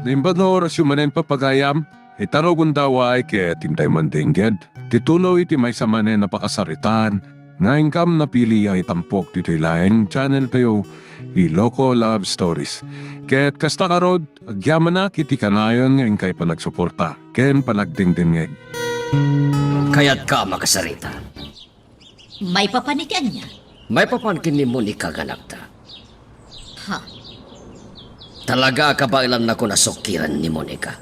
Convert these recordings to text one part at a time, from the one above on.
Nimbano orasyon manen papagayam, itarogon daw ay kaya tintay mandingged. Tituloy iti may samanen na pakasaritan, nga ingkam napili ay tampok dito ilaeng channel kayo, Iloko Love Stories. Kaya't kasta karod, agyaman na kiti kanayon nga ingkay panagsuporta, ken panagdingdingeg. Kaya't ka makasarita. May papanitian niya. May papankin ni Monica ganagta. Ha? Talaga kabailan na ko nasukiran ni Monica.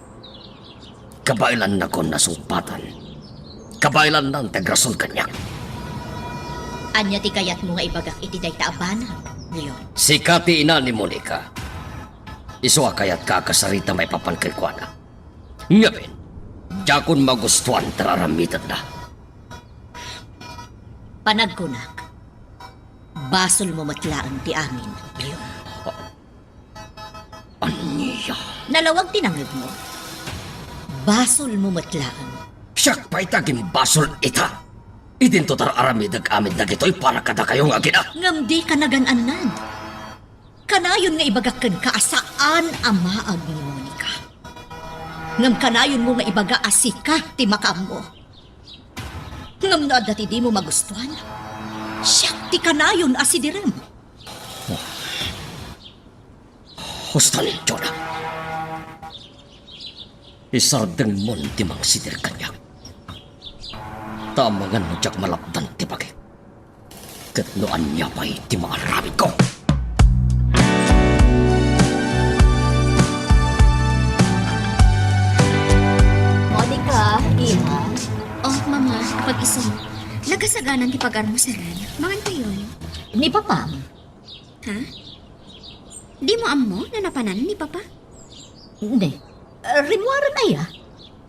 Kabailan na ko nasumpatan. Kabailan na ang tagrasol kanya. Anya ti kayat mo nga ibagak iti day taabanan. Ngayon. Si Kati ina ni Monica. Iswa kaya't kakasarita may papankin ko na. Ngapin, jakon magustuhan tararamitan na. Panagkunak. Basol mo matlaan ti amin. Ngayon. Aniya. Nalawag tinangag mo. Basol mo matlaan. Siyak pa itaging basol ita. Idinto tararamidag amin na gito'y para kada kayong agina. Ngamdi ka naganan. Kanayon nga ibagakan ka asaan amaag ni Monica. Ngam kanayon mo nga ibaga asika ti makam mo. Ngam na dati di mo magustuhan. Siyak ti kanayon asidirem. Hustan, Jonah. Isardeng mon ti mang sidir kanyak. Tamangan mo jak malapdan ti bagay. Katnoan niya pa'y ti mga ramid ko. Monica, iha. Oh, mama, pag-isa. Nagasaganan ti pag-armusaran. Mangan pa yun. Ni Papa. Ha? Di mo ammo na napanan ni Papa? Hindi. Rinwaran ay ah.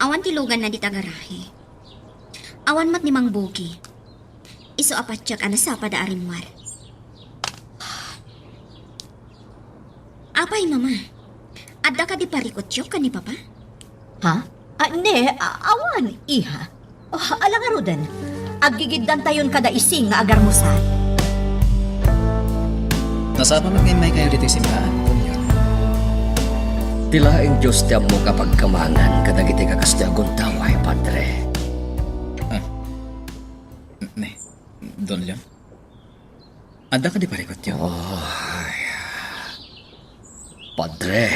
Awan tilugan na di tagarahe. Awan mat ni Mang Buki. Iso apatyak anasa pada arimwar. Apay, mama. Adda ka di parikotyo ka ni Papa? Ha? Hindi. Awan, iha. Oh, alang arudan. Agigiddan tayon kada ising nga agarmusan. Nasapa mag-imay kayo dito yung simbahan, Kunyo. Tilaing Diyos tiyan mo kapag kamangan kadagiti kakastyagon taway, Padre. Ne, Don Leon. Anda ka di parikot yun? Padre,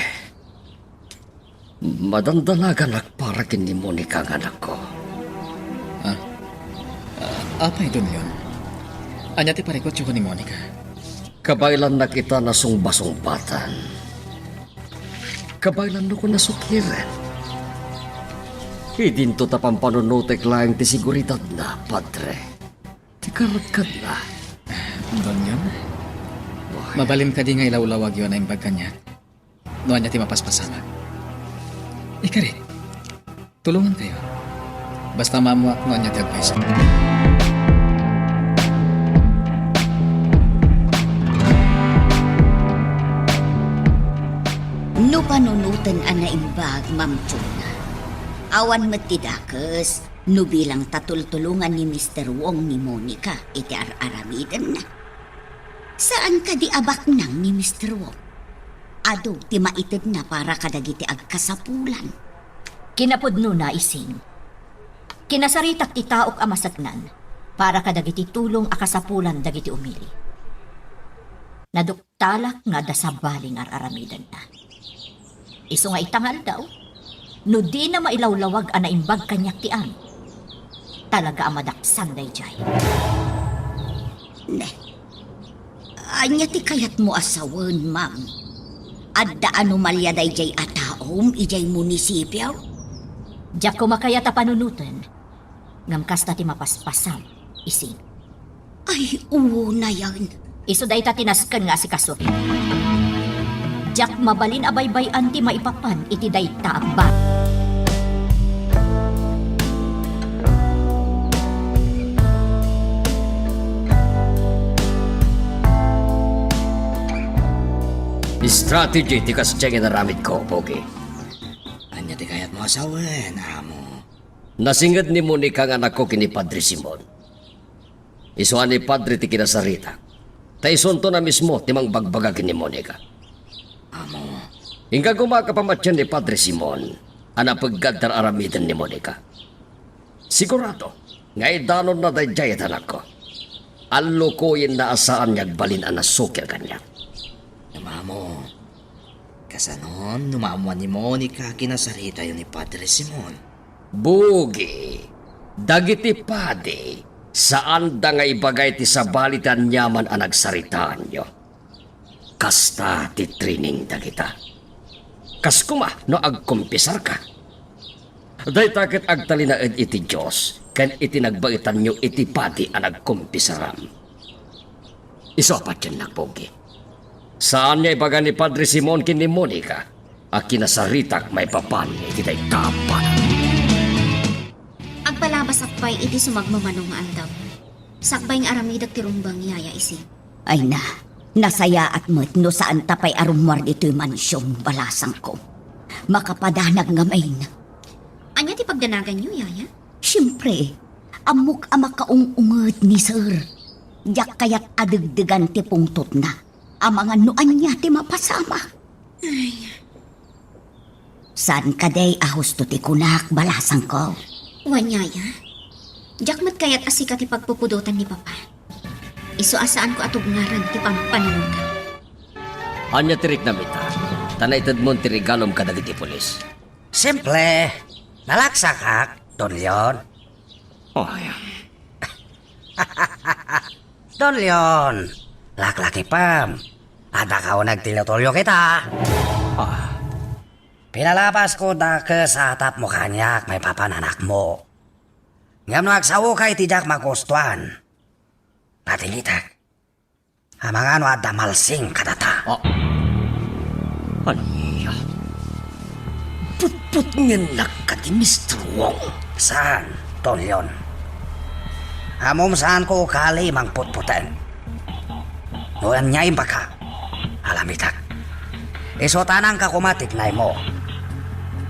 madandalagan para kini Monica ang anak ko. Apay, Don Leon. Anya ti parikot yun ko ni Monica. Kabailan na kita nasungba-sungbatan. Kabailan na ko nasukiran. Hidinto tapang panunutek lang ti siguridad na, Padre. Ti karagkad na. Don Leon, mabalim ka di nga ilawlawag yun na imbag kanya. Noan niya ti mapaspasama. Ikari, tulungan kayo. Basta mamuak noan niya ti advice. No panunutan ana imbag, Ma'am Chuna. Awan matidakes, no bilang tatultulungan ni Mr. Wong ni Monica, iti aramidan na. Saan ka di abak nang ni Mr. Wong? Ado, ti maitid na para kadagiti agkasapulan. Kinapudno na ising. Kinasaritak ti taok amasagnan para kadagiti tulong akasapulan dagiti umili. Naduktalak nga dasabaling aramidan na. Iso nga itangal daw, no di na mailawlawag ana imbag kanyak ti am. Talaga amadaksan day jay. Ne, anya ti kayat mo asawan, Ma'am. Adda anomalya day jay ataom, ijay munisipyo? Diyak ko makayata panunutan. Ngam kasta ti mapaspasam, ising. Ay, uwo na yan. Iso day ta tinaskan nga si kaso. Diyak mabalin abaybay anti maipapan iti day taakba. Strategy ti kasjeng naramid ko, Pogi. Anya ti kayat mo asawan, amo. Nasingad ni Monica ang anak ko kini Padre Simon. Isuan ni Padre ti kinasarita. Taison to na mismo timang bagbaga kini Monica. Amo, Hingga gumakapamatyan ni Padre Simon, ana paggadar aramidan ni Monica. Sigurado, nga idanon na dayjay anak ko. Alukuyin na asaan niyag balin ang nasukir kanya. Mamo, kasanon, numamuan ni Monica kinasarita yun ni Padre Simon. Bugi, dagiti padi, saan da nga ibagay ti sabalitan nyaman ang nagsaritaan nyo. Kasta ti training dagita. Kas kuma no agkumpisar ka. Day takit agtali na iti Diyos, kan iti nagbaitan nyo iti padi ang nagkumpisaram. Isopat yan nagbugi. Saan niya ibagay ni Padre Simon kin ni Monica, a kinasaritak may papan iti day kapan. Agpalabas akpay iti sumagmamanong nga andaw. Sakbay nga aramidag ti rumbang yaya isi. Ay na, nasaya at mo't no saan tapay arumwar dito'y mansyong balasang ko. Makapadanag nga main. Anya ti pagdanagan niyo, yaya? Siyempre, amok amakaong ungod ni sir. Yak kaya't adagdagan ti pungtot na. Ang mga nuan niya ti mapasama. Saan ka day ahos to ti kunak balasang ko? Wan, yaya. Jakmat kayat asika ti pagpupudutan ni Papa. Iso asaan ko atog ngaran ti pampanunugan. Anya tirik na mita, tanaitad mo ti regalom ka dagiti pulis. Simple, nalaksakak, Don Leon. Oh, ayan. Don Leon, laklaki pam. Ada ka nagtilotolyo kita. Pinalabas ko da ke sa atap mo kanyak may papananak mo. Ngam nagsawo kay tijak magustuhan. Patingitak. Amang ano ada malsing kadata. Anya? Putput ngenak ka ti Mr. Wong. Saan, Don Leon? Amom saan ko kali mang putputan. Noan niya baka. Alamitak. Iso tanang ka kumatik na mo.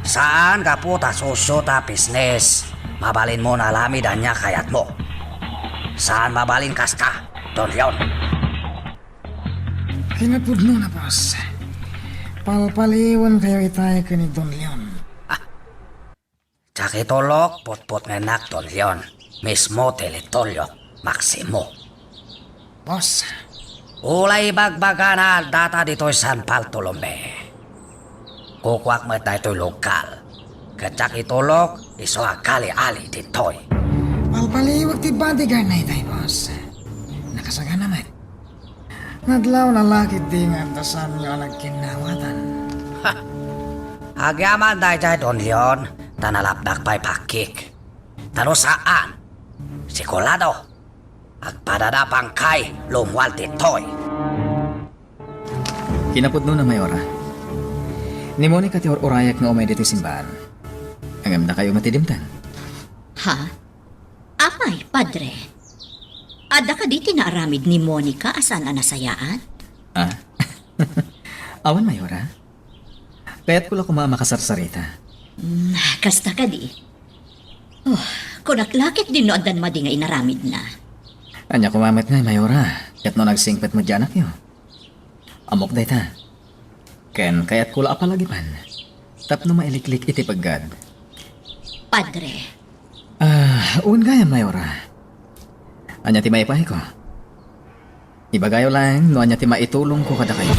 Saan ka puta susyo ta business? Mabalin mo na alamidan niya kayat mo. Saan mabalin kas ka, Don Leon? Kinapudno na, boss. Palpaliwan kayo itay ka ni Don Leon. Tsakitolok, putput ngenak, Don Leon. Mismo teletolyok, Maximo. Boss, Ulay bagbaga na data dito'y San Bartolome. Kukwak mo tayo lokal. Kacak itulok, iso akali-ali dito'y. palpaliwag ti bodyguard na itay, boss. Nakasaga naman. Nadlaw na lakit di nga dasan nyo nagkinawatan. Agyaman tayo Don Leon, tanalapdak pa'y pakik. Tano saan? Sikulado. Agpadadapang kay lumwal dito'y. Kinapudno na, Mayora. Ni Monica ti orayak nga umay dito simbahan. Angam na kayo matidimtan. Ha? Apay, padre. Ada ka di tinaaramid ni Monica asan ang nasayaan? Ah? Awan, Mayora. Kaya't ko lang kumamakasarsarita. Kasta ka di. Oh, kunaklakit din no andan madi nga inaramid na. Anya kumamit nga, Mayora. Kat no nagsingpet mo dyan anak yun. Amok day ta. Ken kaya't kula apalagi pan. Tapno mailiklik iti paggad. Padre, Un gaya, Mayora. Anya ti maipahay ko. Ibagayo lang no anya ti maitulong ko kada kayo.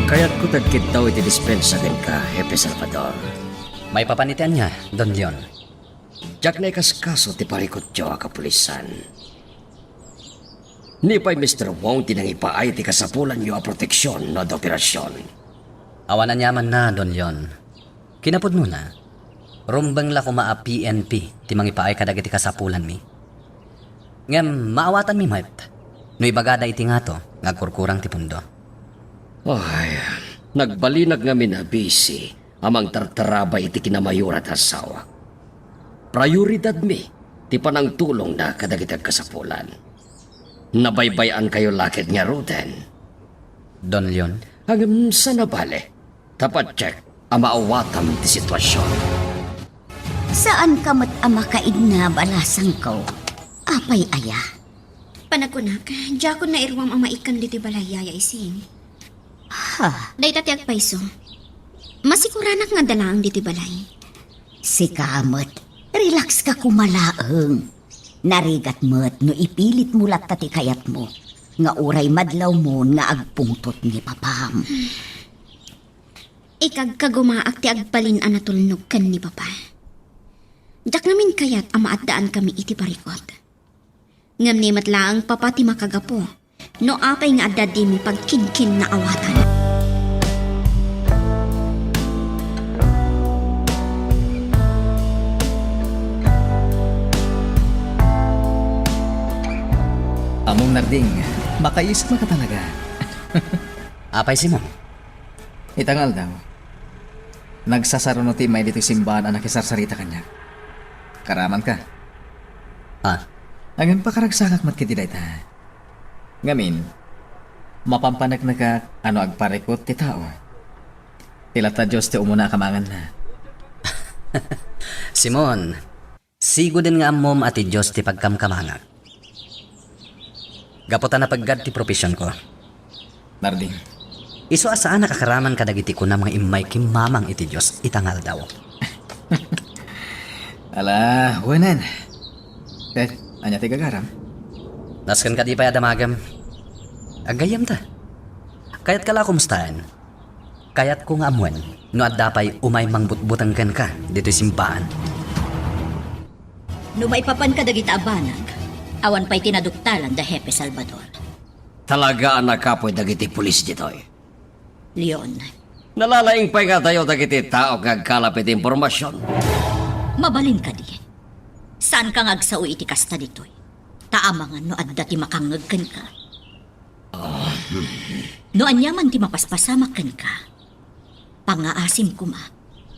Kaya't ko tagkit daw iti dispensa ken ka, Hepe Salvador. May papanitian niya, Don Leon. Jak na ikaskaso ti parikot jo a kapulisan. Ni pa'y Mr. Wong tinangipaay ti kasapulan nyo a proteksyon no ad operasyon. Awanan yaman na, Don Leon. Kinapod mo na. Rumbang la kuma a PNP, ti mangipaay kadag iti kasapulan mi. Ngem, maawatan mi, Mart. No ibagada iti nga to, ngagkurkurang ti pundo. Ay, nagbalinag nga minabisi, amang tartaraba iti kinamayurat asawa. Prioridad mi, ti panang tulong na kadagitag kasapulan. Nabaybayan kayo lakit nga Ruden. Don Leon, Hanggang sa nabale, tapat check ang maawatam ti sitwasyon. Saan ka mat ama kaid na balasang ko? Apay aya. Panakunak, diya ko na irwam ang maikan dito balay yaya ising. Ha, Day tatiag paiso. Masikuranak nga dalaang dito balay. si Kamot, relax ka kumalaeng. Narigat mo't no ipilit mulat tati kayat mo. Nga uray madlaw mo nga agpungtot ni papam. Ikag kagumaak ti agbalin ang natulnog kan ni Papa. Jak namin kayat ang maatdaan kami iti parikot. Ngam ni matlaang Papa ti makagapo. No apay nga adda di mi pagkinkin na awatan. Among Narding, makaisip mo ka talaga. Apay Simon. Itangal daw. Nagsasaruno ti may dito simbahan ang nakisarsarita kanya. Karaman ka. Ah, Angan pa karagsakak mat kiti dayta. Ngamin, mapampanag na ka ano agparekot ti tao. Tilata Diyos ti umuna kamangan na. Simon, sigo din nga mom ati Diyos ti pagkamkamangag. Gaputan na paggad ti profesyon ko. Narding, Iso asaan nakakaraman ka dagiti ko na mga imay kimamang iti Diyos itangal daw. ala, huwanan. Anya ti gagaram? Naskan ka di pa yadamagam. Agayam ta. Kayat kala kumustahan. Kayat ko nga amuan no at dapay umay mangbutbutang ka dito simbahan. No may papan ka dagita abanag, awan pa'y tinaduktalan da Hepe Salvador. Talaga ang nakapoy dagiti pulis ditoy. Leon, Nalalaing pa'y nga tayo dagiti tao kag kalapit impormasyon. mabalin ka di. Saan ka ngagsaw iti kasta ditoy? Taamangan no adda ti makangagkan ka. No anyaman ti mapaspasamakan ka. Pangaasim kuma,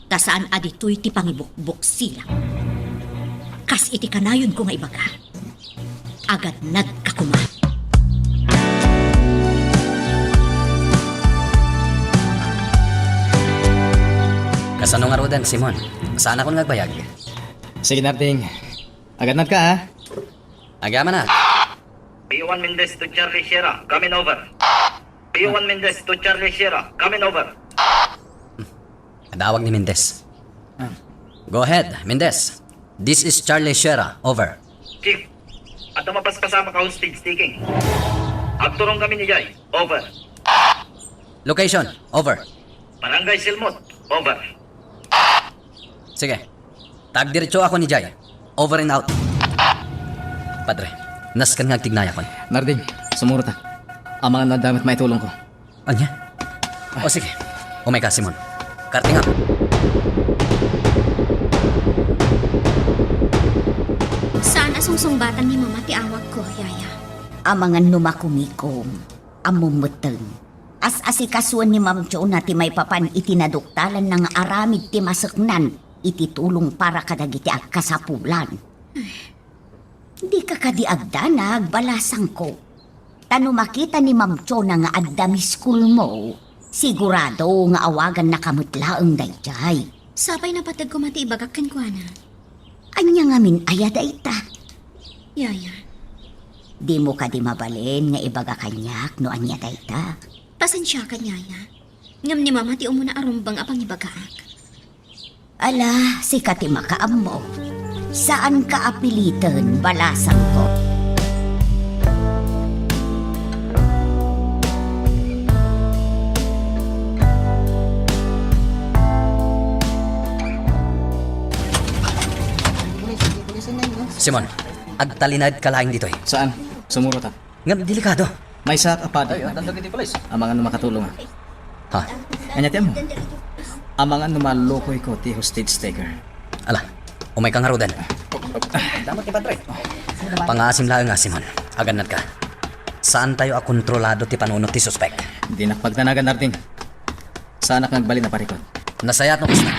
ta saan aditoy ti pangibukbuk sila. Kas iti kanayon ko nga ibaga. Agad nagkakuma. Kasano nga rodan, Simon? Saan ako nagbayag? Sige Narding, agad na ka ha? Agama na. B1 Mendez to Charlie Sierra, coming over. B1 Mendez to Charlie Sierra, coming over. Dawag ni Mendez. Go ahead, Mendez. This is Charlie Sierra. Over. Chief, at mapaspasama ka hostage taking. Agturong kami ni Jay, over. Location. Over. Barangay Silmot, over. Sige. Tagdiretso ako ni Jay. Over and out. Padre, naskan nga tignaya kon. Narding, sumuro ta. Ang mga nadamit may tulong ko. Anya? O sige. Umay ka, Simon. Karting up. Saan asungsungbatan ni Mama ti awag ko, yaya? Amangan numakumikom, amumuteng. As asikasuan ni Ma'am Jo na ti may papan itinaduktalan ng aramid ti masaknan, iti tulong para kadagiti agkasapulan. Di ka kadiagdanag, balasang ko. Tano makita ni Ma'am Jo na nga addami school mo, sigurado nga awagan na kamutlaang dayjay. Sabay na patag ko mati ibagakan ko, ana. Anya nga min ayada ita. Yaya, Di mo ka di mabalin nga ibaga kanyak no anya dayta. pasensya ka, yaya. Ngam ni Mama ti umuna arumbang apang ibagaak. Ala, si kati makaam mo. Saan ka apilitan, balasang ko? Simon, agtalinad ka laing dito eh. Saan? Sumuro ta. Ngam, delikado. May sak apad. Ang mga makatulong ha. Ha? Anya ti mo? Ang mga numalukoy ko ti hostage taker. Ala, umay ka nga rodan. Damat ni Padre. Pangasim lang nga, Simon. Aganat ka. Saan tayo akontrolado ti panunot ti suspect? Di nakpagtanagan Narding. Saan ka nagbali na parikot? Nasayat no kusna.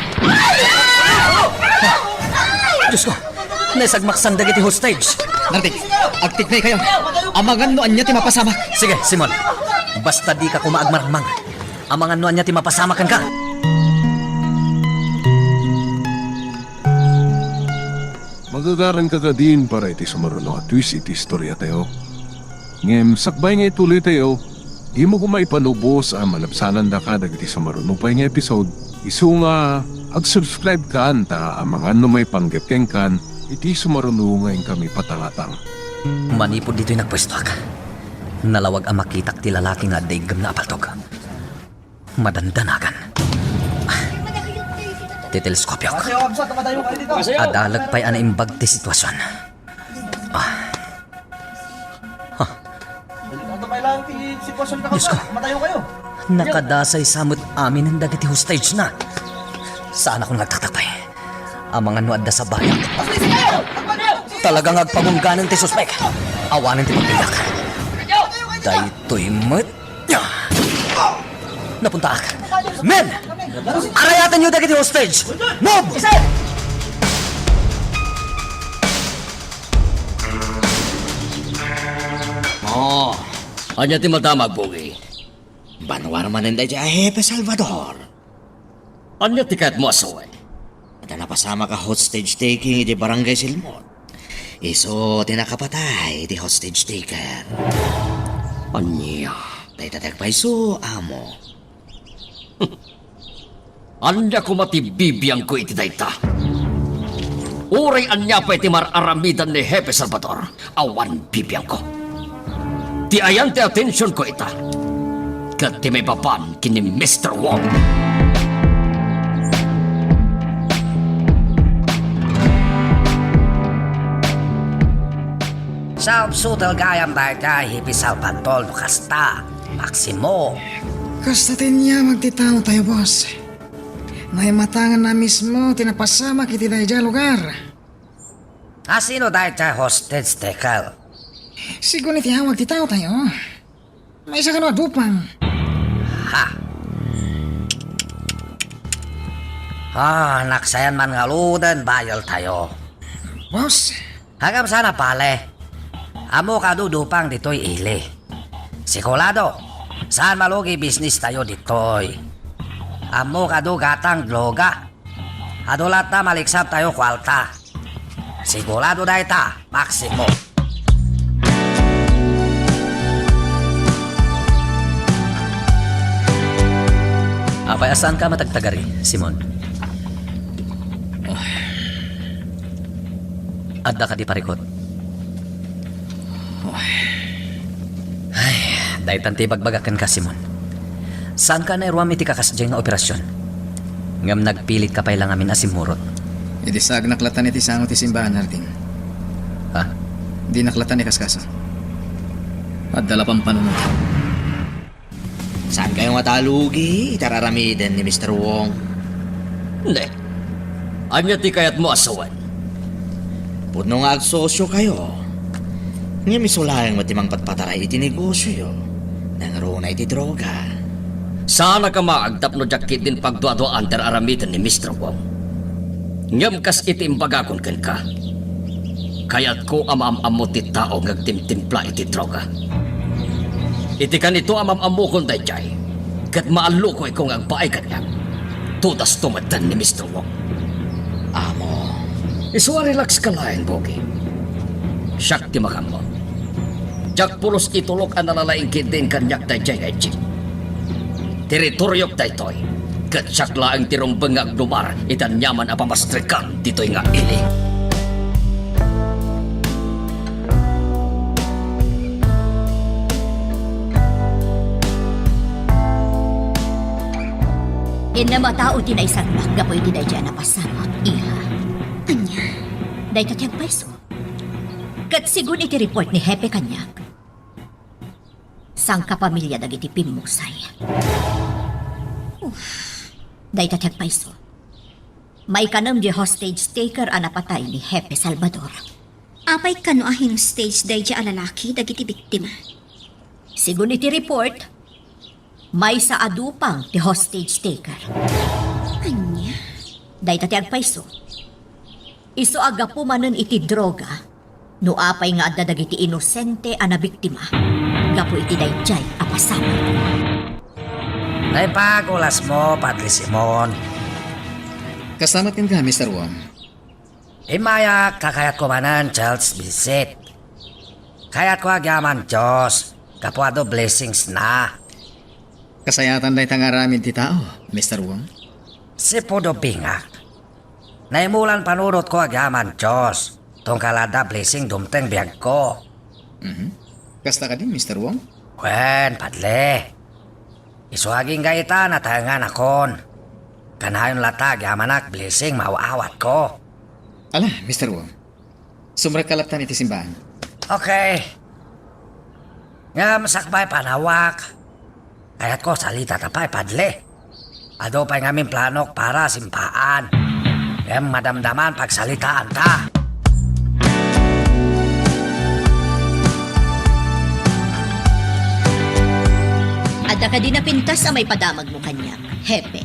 Diyos ko! Naisagmaksan dagiti hostage. Narding, agtignay kayo. Amangan no anya ti mapasama. Sige, Simon. Basta di ka kumaagmarmang. Amangan no anya ti mapasamakan ka. Magagaran ka ka din para iti sumaruno at twist iti istorya tayo. Ngem sakbay nga ituloy tayo, imo ko maipanubos ang malabsanan da ka dagiti sa marunupay nga episode. Isu nga ag-subscribe ka ta ang mga may panggapkeng kan iti sumarunungay kami patangatang. Manipod dito'y nagpwesto ka. Nalawag ang makitak ti lalaki nga daigam na apaltog. Madandanagan. Titeleskopyo ko. Adalag pa'y anaimbag ti sitwasyon. Diyos ko, nakadasay samot amin ang dagiti hostage na. Saan ako nagtatakpay? Ang mga nuadda sa bayan. Talagang agpamungganan ti suspek. Awanan ti pagbilak. Daytoy met. Napunta ak. Men! Arayatan niyo dagiti hostage! Move! Oh, anya ti matamag, Bogi. Banwar maninday di Jefe Salvador. Anya ti kahit mo asaway. At napasama ka hostage taking di Barangay Silmon. Iso tinakapatay di hostage taker. Anya. Day tatagpay so amo. Anya ko matibibiyang ko iti dayta. Uray anya pa iti mararamidan ni Jefe Salvador. Awan bibiyang ko. Ti ayan ti atensyon ko ita. Kat ti may baban kini Mr. Wong. Sa obsutal gayam dayjay hipisal pantol kasta. Maximo. Kastatin niya magtitaw tayo, boss. Naimatangan na mismo tinapasama kiti dayja lugar. Asino dayjay hostage taker? Sigun iti hawag titaw tayo. May isa ka na dupang. Naksayan man nga ludan bayal tayo. Boss, Hagam sana pale. Amo ka dudupang dito'y ili. Sikulado, saan malugi business tayo dito'y. Amo ka gatang droga. Adulat na maliksap tayo kwalta. Sigurado dahi ta, Maximo. Apay asan ka matagtagari, Simon? Adda ka di parikot. Ay, dahil tanti bagbagakan ka, Simon. Saan ka na iruam iti kakasdyay nga operasyon? Ngam nagpilit ka pa ilang amin asimurot. iti sag naklatan iti sango ti simbahan narting. Ha? Di naklatan ni kaskaso. At dala pang panunod. Saan kayo matalugi? Itararamidan ni Mr. Wong. Hindi. Anya ti kayat mo asawan. Puno nga agsosyo kayo. Nga misulayang matimang patpataray iti negosyo yo. Nangaro na iti droga. Sana ka maagtap no jakit din pagduado-an ter aramitan ni Mr. Wong. Ngam kas iti imbagakon ken ka. Kayat ko amam-amo ti tao ngagtimtimpla iti droga. Iti kanito amam-amo kon dayjay. Kat maalo ko ikong agpaay kanya. Tudas tumatan ni Mr. Wong. Amo. Iswa relax ka lain, Bogi. Siyak ti makam mo. Jak pulos itulok ang nalalaing kitin kanyak dayjay ngay chik. Teritoryok daytoy. Kat siyak laang tirumbeng agdumar itan nyaman apamastrikan dito'y nga ili. Inamatao ti na isang gapoy ti dayjay na pasamot, iha. Anya, Day tatyag paiso. Kat sigun iti report ni Hepe Kanyak. Sang kapamilya dagiti pimusay. Day tatyag paiso. May kanam di hostage taker ang napatay ni Hepe Salvador. apay kanuahin stage dayja alalaki dagiti biktima. Sigun iti report, may sa adupang ti hostage taker. Anya, Day tatyag paiso. Iso aga pumanon iti droga, no apay nga adda dagiti inosente a nabiktima. Gapo iti dayjay apasama. Naipagulas mo, Padre Simon. Kasamat ka, Mr. Wong. Imaya kakayat kumanan Charles visit. Kaya't ko agyaman Diyos, kapwado blessings na. Kasayatan na itang aramin ti tao, Mr. Wong. Si Pudo Bingak. Naimulan panurot ko agyaman Diyos, tungkalada blessing dumteng biyag ko. Kasta ka din, Mr. Wong? Wen, padle. Isuaging gaita na tayangan akon. Kanayon latag yamanak blessing mauawat ko. Ala, Mr. Wong. Sumrakalaptan iti simbahan. Okay. Nga masakbay panawak. Kaya't ko salita tapay padle. Ado pa'y ngamin planok para simpaan. Em madamdaman pagsalitaan ta. Ada ka din na pintas sa may padamag mo kanya, hepe.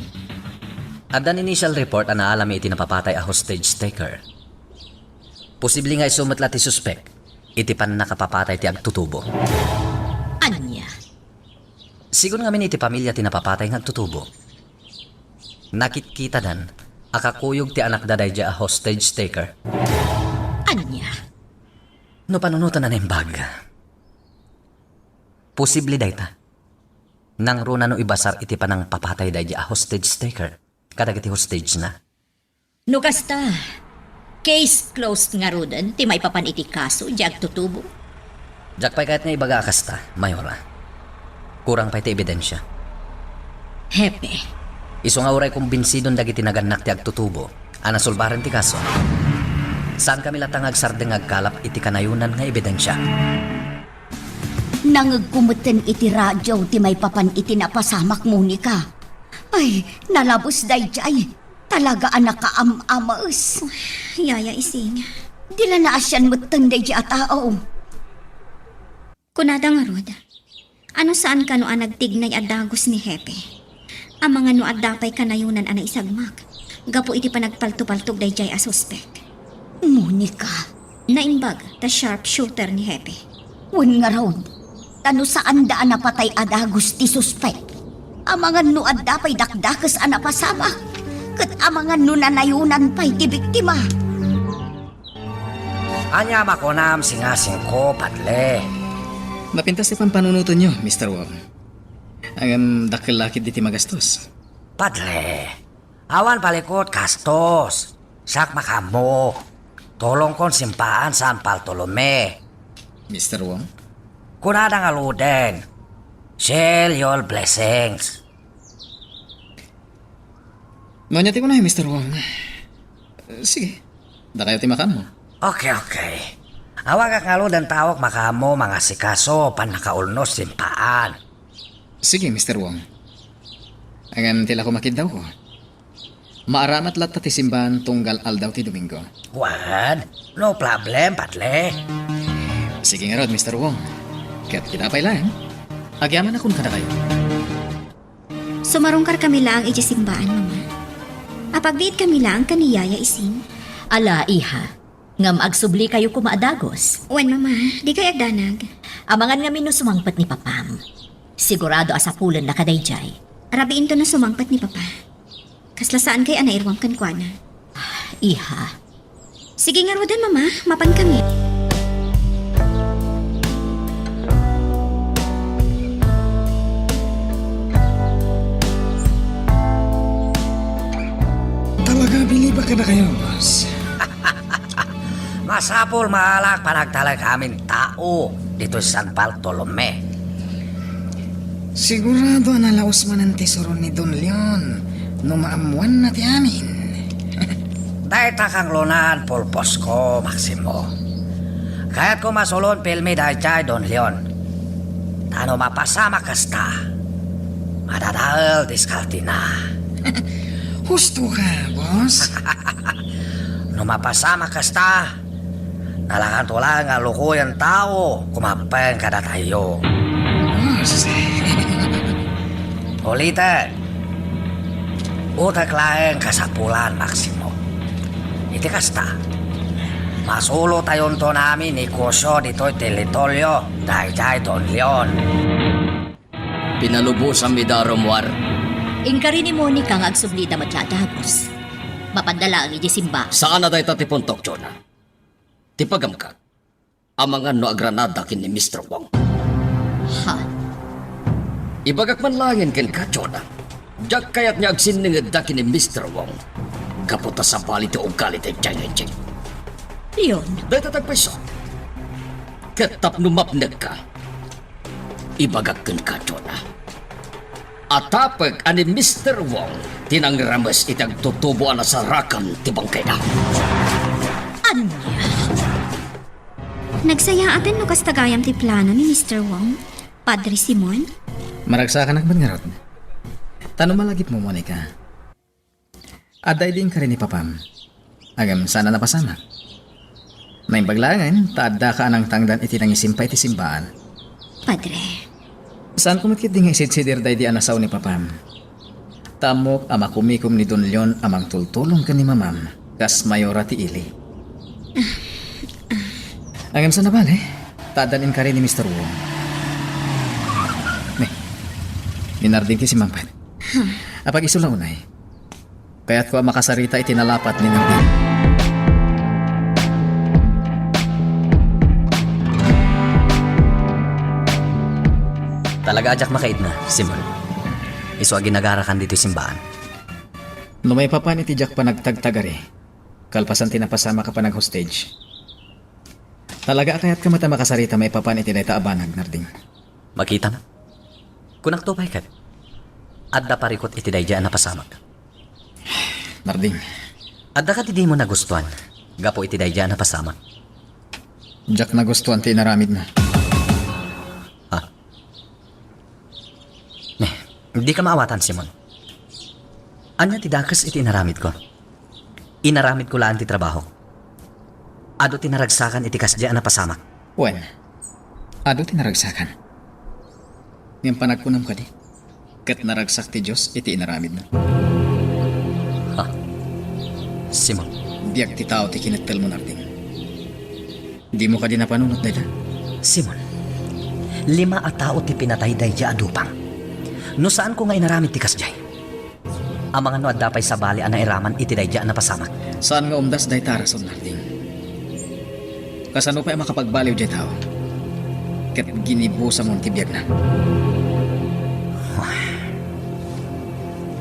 At an initial report ang naalami iti napapatay a hostage taker. Posible nga isumatla ti suspect, iti pan nakapapatay ti agtutubo. Anya, Sigun nga min iti pamilya ti napapatay nga agtutubo. Nakitkita dan, akakuyog ti anak daday a hostage taker. anya. No panunutan na nimbag. Posible day ta. Nang runa no ibasar iti panang papatay day a hostage taker. Kadag iti hostage na. No kasta, case closed nga rodan, ti may papan iti kaso, di agtutubo. Jak pa'y kahit nga ibaga akasta, Mayora. Kurang pa iti ebidensya. Hepe, Iso nga uray kumbinsidon dagiti naganak ti agtutubo. Anasulbaran ti kaso. Saan kami latang agsardeng agkalap iti kanayunan nga ebidensya? Nangagkumuten iti radyo ti may papan iti napasamak Monica. Ay, nalabos day jay. Talaga anak ka amaus. Yaya Ising. Dila na asyan mutan day jay tao. Kunada nga rod. Ano saan ka no nagtignay adagos ni Hepe? Ang mga no adapay kanayunan ana isagmak. Gapo iti panagpaltupaltog dayjay a suspect. Monica, Naimbag ta sharp shooter ni Hepe. wen nga raw. Tano saan daan napatay adagos ti suspect. Amangan no adda pa'y dakdakas anapasama. Kat amangan no nanayunan pa'y ti biktima. Anya makunam singasing ko padle. Napintas ti pampanunuto nyo, Mr. Wong. Ang dakilakid iti magastos. Padle. Awan palikot kastos. Sak makamo. Tolong kon simpaan San Bartolome. Mr. Wong? Kunada nga luden. Share your blessings. Manyati ko na Mr. Wong. Sige, da kayo timakan mo. Okay. Awag ak nga luden tawag makamo mga sikaso pan nakaulnos simpaan. Sige, Mr. Wong. Angan tila ko makid daw ko. Maaramat lat ti simbahan tunggal aldaw ti Domingo. Wan, no problem, padle. Sige nga rod, Mr. Wong. Kaya't kinapay lang. Agyaman akong kada kayo. Sumarungkar kami lang iti simbaan, mama. Apagdiit kami lang kaniyaya Ising. ala iha, ngam agsubli kayo kumaadagos. Wen, mama, di kay agdanag. Amangan nga mino sumangpat ni papam. Sigurado asapulan na kadayjay. Arabiin to na sumangpat ni Papa. Kaslasaan kay anairwang kankwana. Iha, Sige nga rodan, mama. Mapan kami. Talaga, biliba ka na kayo, boss. Masapol maalak panagtalag amin tao dito sa San Bartolome. Sigurado analaos man ang tesoro ni Don Leon no maamuan na ti amin. Dahil takang lunan pulpos ko, Maximo. Kaya't ko masulon pilmi dahil jay Don Leon. Tano mapasama kasta. Madadal diskalti na. Husto ka, boss. No mapasama kasta. Nalakan tulang nga lukuyan tao kumampeng kada tayo. Boss. Ulitin. Utak laeng kasapulan, Maximo. Iti kasta. Masulo tayon to namin ni Kusyo dito'y teritoryo dahil jay Don Leon. Pinalubos ang Midarom War. ingkari ni Monica nga agsubli da matladagos. Mapadala ang iti simba. Saan na tayo tatipuntok, Jonah? Tipagam ka. ang mga no agranada kin ni Mr. Wong. Ha? Ibagak man langin ken ka, Jonah. Diyak kayat niya agsiningid dakin ni Mr. Wong. Kaputa sa balite o galit ay Cheng. Leon, Dahil tatagpaiso. Ketap numapnag ka. Ibagak ken ka, Jonah. Atapag ani Mr. Wong, tinangramas itag tutubo na sa rakam tibang kaya. anya? Nagsaya atin no kastagayam ti plano ni Mr. Wong, Padre Simon. Maragsakan ang bangarot. Tanong malagip mo, Monica. Aday din ka rin ni Papam. Agam sana napasama. May baglangan, taadda ka anang tangdan iti nang isimpa iti simbaan. Padre, Saan kumitkit din nga isidsidir day di anasaw ni Papam? Tamok ama kumikom ni Don Leon amang tultulong ka ni Mamam, kas mayora ti ili. Agam sa nabali, taadanin ka rin ni Mr. Wong. Ninarding ti si Mampan. Apag isula unay. Kaya't ko makasarita itinalapat ni Narding. Talaga ajak makait na, Simon. Iso ginagara kan dito simbahan. No may papan iti jak pa nagtagtagari. Kalpasan tinapasama ka pa nag-hostage. Talaga kaya't ka mata makasarita may papan iti na abanag, Narding. Makita na. Kunak to kat. Adda parikot iti dayjaan na pasamak. Narding, Adda ka di mo nagustuhan. Gapo iti dayjaan na pasamak. jak nagustuhan ti naramid na. Hindi ka maawatan, Simon. Anya ti dakas iti inaramid ko. Inaramid ko laan ti trabaho. Ado tinaragsakan iti kasdya na pasamak. Wen, ado tinaragsakan. Ngayon panagkunam ka di. Kat naragsak ti Diyos iti inaramid na. Simon, Biag ti tao ti kinagtal mo, Narding. Di mo ka di napanunot na ita. Simon, 5 a tao ti pinatay dayja adupang. No saan ko nga inaramid ti kasjay? Ang mga no adapay sa bali ana iraman iti dayja na pasamak. Saan nga umdas day tarason, Narding? Kasano pa makapagbaliw di tao? Kat ginibusa mo ti biag na.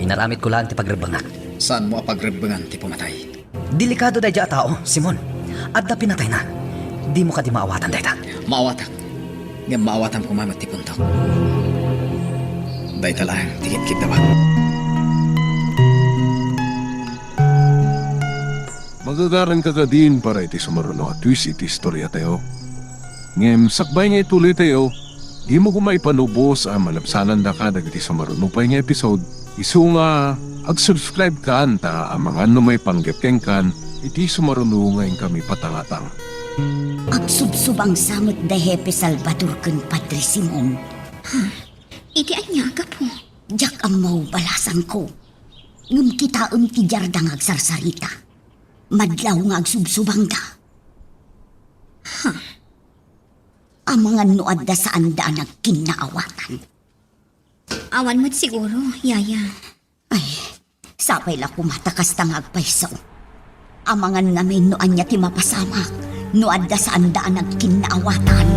Inaramid ko lang ti pagrebangat. Saan mo apagrebangan ti pumatay? Delikado dayja a tao, Simon. Adda pinatay na. Di mo ka di maawatan dayta. Maawatak. Nga maawatam kumamat ti puntok. Day talang tikit-kit dawa. Magagaran ka ka din para iti sumaruno at twist iti istorya tayo. Ngem, sakbay nga ituloy tayo, di mo kumay panubos ang malapsanan da ka dagiti sumaruno pa nga episode. Isu nga, ag-subscribe ka anta ang mga may panggapkeng kan, iti sumaruno ngayon kami patangatang. Agsubsubang samot da Hepe Salvador ken Padre Simon. iti anya ka po. Jak ang balasan ko. Ngem kita ti jardang agsarsarita. Madlaw nga agsubsubang da. Ang mga nuad da saan da nagkinaawatan. Awan mo't siguro, Yaya. Ay, sapay la kumatakas tang agpaisaw. Ang mga namin noan niya ti mapasamak. Nuad da saan da nagkinaawatan.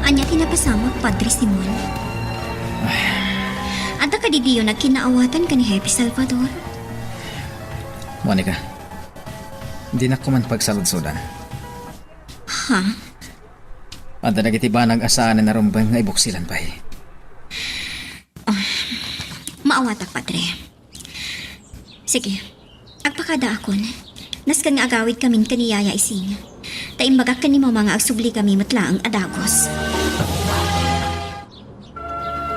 Anya tinapasamak, Padre Simon. Anta ka didiyo nagkinaawatan ka ni Hepe Salvador. Monica, hindi na ko man pagsaludsudan. Ha? Anda nagitiba nag-asaan na narumbang nga ibuksilan pa eh. Maawatak, Padre. Sige, agpakada akon. Naskan nga agawid kamin kaniyaya ising. Taimbagak ka ni mo mga agsubli kami matlaang adagos.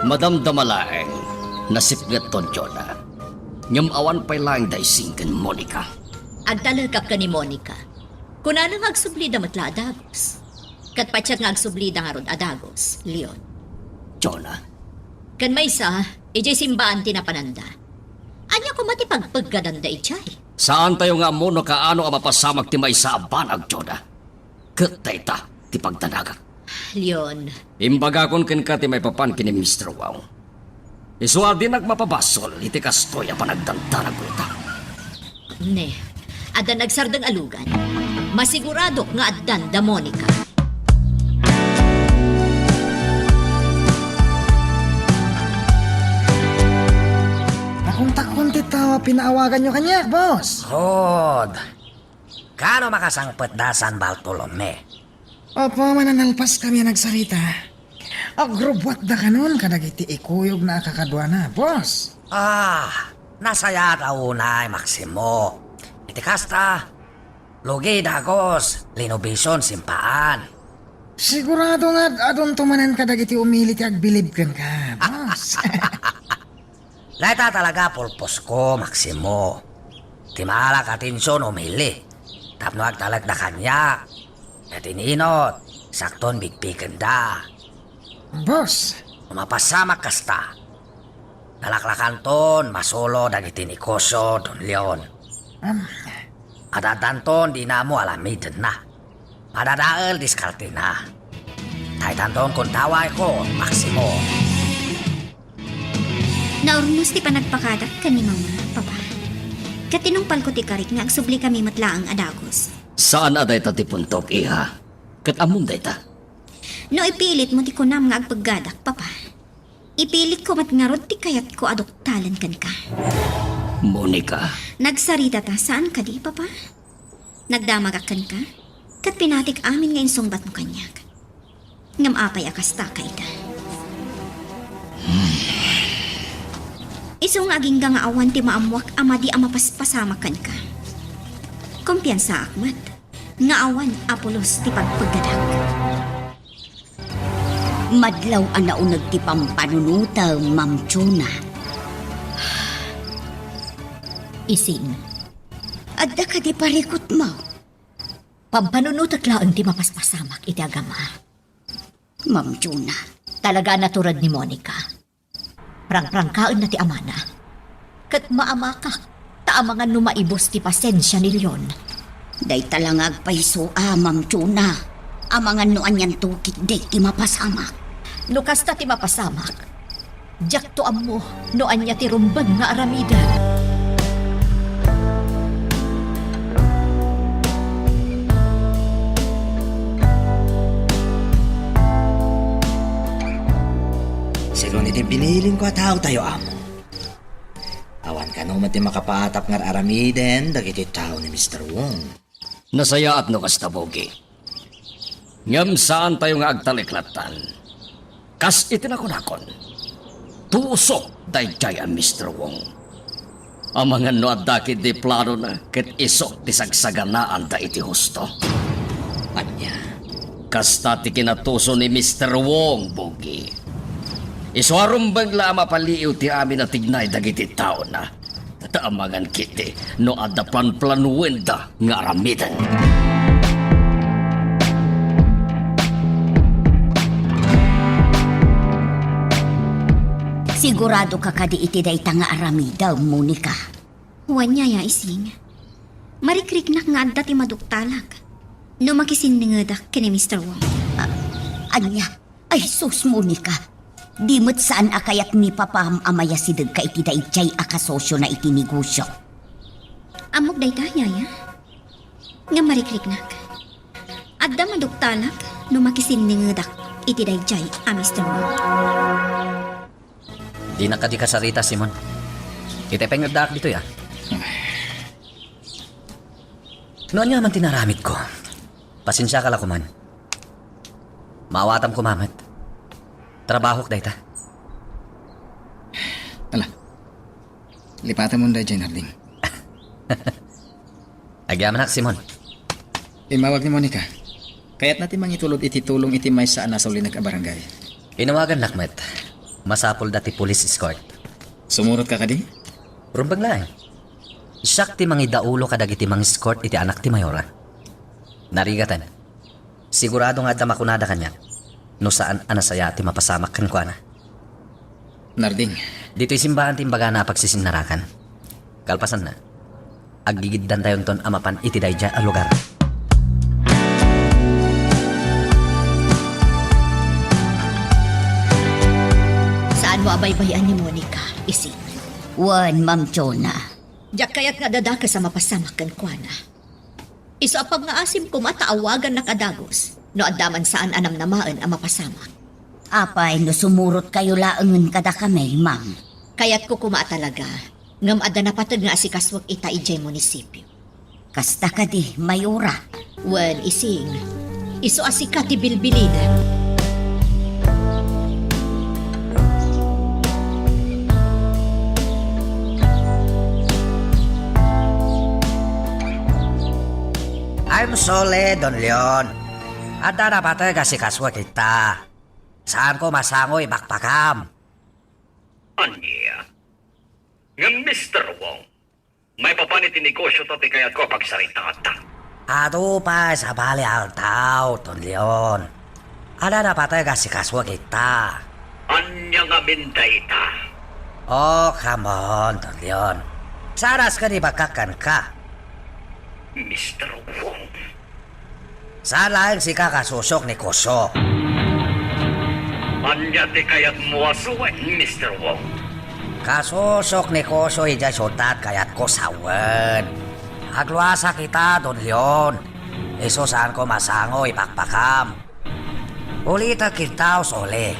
Madam Damalaeng, nasipgat ton Jonah. Nyam awan pa'y lang daising ken Monica. Agdalagap ka ni Monica. Kuna nang agsubli da matla adagos. Kat patsyak nga agsubli da nga rod adagos, Leon. Jonah, Kan may isa, ijay simbaan tinapananda. Anya ko matipagpaggadanda ijay. saan tayo nga mo no kaano ang mapasamag ti may sa abanag, Jonah? Katay ta, ti pagtanagak. Leon, Imbaga kon ken ka ti may papan kini Mr. Wow. Isual din nagmapabasol, iti kastoy a panagdantanag ko ita. Ne, adan nagsardang alugan. Masigurado nga addan da Monica. Nakunta-kunti tawa pinaawagan nyo kanya, boss. Rod, kano makasangpet dasan Bartolome? Opo, mananalpas kami nagsarita. Agrobwat da kanon kadagiti ikuyog na kakadwa na, boss. Nasaya daw unay, Maximo. Iti kasta, lugi dagos, linobison simpaan. Sigurado nga adon tumanan kadagiti umili ti agbilib kan ka, boss. Laita talaga pulpos ko, Maximo. Timala ka tinsyon umili. Tapno agtalag na kanya. At ininot, sakton bigpikan da. Boss, Umapasamak kasta. Nalaklakan ton, masolo dagiti ni Koso, Don Leon. Adadanton di na mo alamid na. Madadael diskarte na. Taitanton kung taway ko, Maximo. Naurnos ti panagpakadak ka ni mama, papa. Katinumpal ko ti karik nga agsubli kami matlaang adagos. Saan aday ta ti puntok, iha? Kat amon day ta? No ipilit mo ti kunam nga agpaggadak, papa. Ipilit ko mat nga rod ti kayat ko adoktalan kan ka. Monica, Nagsarita ta saan ka di, papa? Nagdamagakan ka? Kat pinatik amin nga insungbat mo kanyak. Ngam apay akasta ka ita. Isong aging nga awan ti maamwak ama di amapaspasamakan ka. Kumpiyansa akmat. Nga awan apulos ti pagpaggadak. Madlaw ang naunag ti pampanunuta, Ma'am Chuna. Ising, Adda ka di parikot mo. pampanunutak laang ti mapaspasamak iti agama. Ma'am Chuna, Talaga naturad ni Monica. Prang-prangkaan na ti amana. Kat maama ka, taamangan numaibos ti pasensya ni Leon. day talangag paiso Ma'am Chuna. Amangan no anyan tukit day ti mapasamak. Lukas ta ti mapasamak. Diyak to mo, no anya ti rumbag nga aramida. Sigon iti biniling ko at tao tayo, amo. Awan ka no mati makapaatap nga aramiden dagiti tao ni Mr. Wong. nasaya at no kastabogi. Ngam saan tayo nga agtaliklatan? Kas itinakunakon. Tusok dayjay ang Mr. Wong. Amangan no at dakit di plano na ket isok ti sagsaganaan da iti husto. Anya, Kasta ti kinatuso ni Mr. Wong, Bogi. Iswarum bangla mapaliw ti amin na tignay dagiti tao na. Taamangan kiti no adda plan-planuenda nga aramidan. Sigurado ka kadi iti day nga aramida, Monica. Wanya ya ising. Marikriknak nga adda ti maduktalag. No makisinningadak kini Mr. Wong. Anya, ay sus, Monica. Di mo't saan akayat ni papam amaya sidag ka iti dayjay akasosyo na iti negosyo. Amok day ta, yaya. Nga marikriknak. Adda maduktalag no makisinningadak iti dayjay a Mr. Wong. Di na ka di kasarita, Simon. Itepeng nagdaak dito, ya. Noon nga man tinaramid ko. Pasensya ka lang kuman. Maawatam ko, mamat. Trabaho ka, ta. Ala, lipatan mo na dyan, Harding. Agyaman na, Simon. Imawag ni Monica. Kaya't natin mangitulod iti tulong iti may saan nasa uli nagkabarangay. Inawagan, nakmet. Masapol dati police escort. Sumurot ka kadi? Rumbang lang. Isak ti mangi daulo kadag iti mang escort iti anak ti Mayora. Narigatan. Sigurado nga makunada kanya. No saan anasaya ti mapasamak kan kwa na. Narding, Dito'y simbahan ti imbaga na pagsisinarakan. Kalpasan na. Agigiddan tayon ton amapan iti dayja a lugar. Saan mo maabaybayan ni Monica, ising. Wan, Ma'am Jonah. Diyak kaya't nga dadaka sa mapasamak kan kuana. Iso apag nga asim ko mataawagan na kadagos, no adaman saan anam namaan ang mapasamak. Apay no sumurot kayo laangan kada kami, ma'am. Kaya't ko kuma talaga, ngam ada na patad nga asikaswag ita ijay munisipyo. Kasta ka di, mayura. Wan, ising. Iso asika ti bilbilin. I'm sorry, Don Leon. Ada na patay kasi kaswa kita. Saan ko masangoy bakpakam? Anya? Nga Mr. Wong, may papanit negosyo to ti kayat ko pagsarita ta. Ato pa sa bali altaw, Don Leon. Ada na patay kasi kaswa kita. Anya nga mindaita. Oh, come on, Don Leon. Saras ka di bakakan ka. Mr. Wong, Saan lang si kakasusok ni Kusok? anya ti kayat mo asuwan, Mr. Wong. Kasusok ni Kuso ija sutat kayat ko sawen. Agluasa kita, Don Leon. Iso saan ko masango ipakpakam. Ulita kita usole.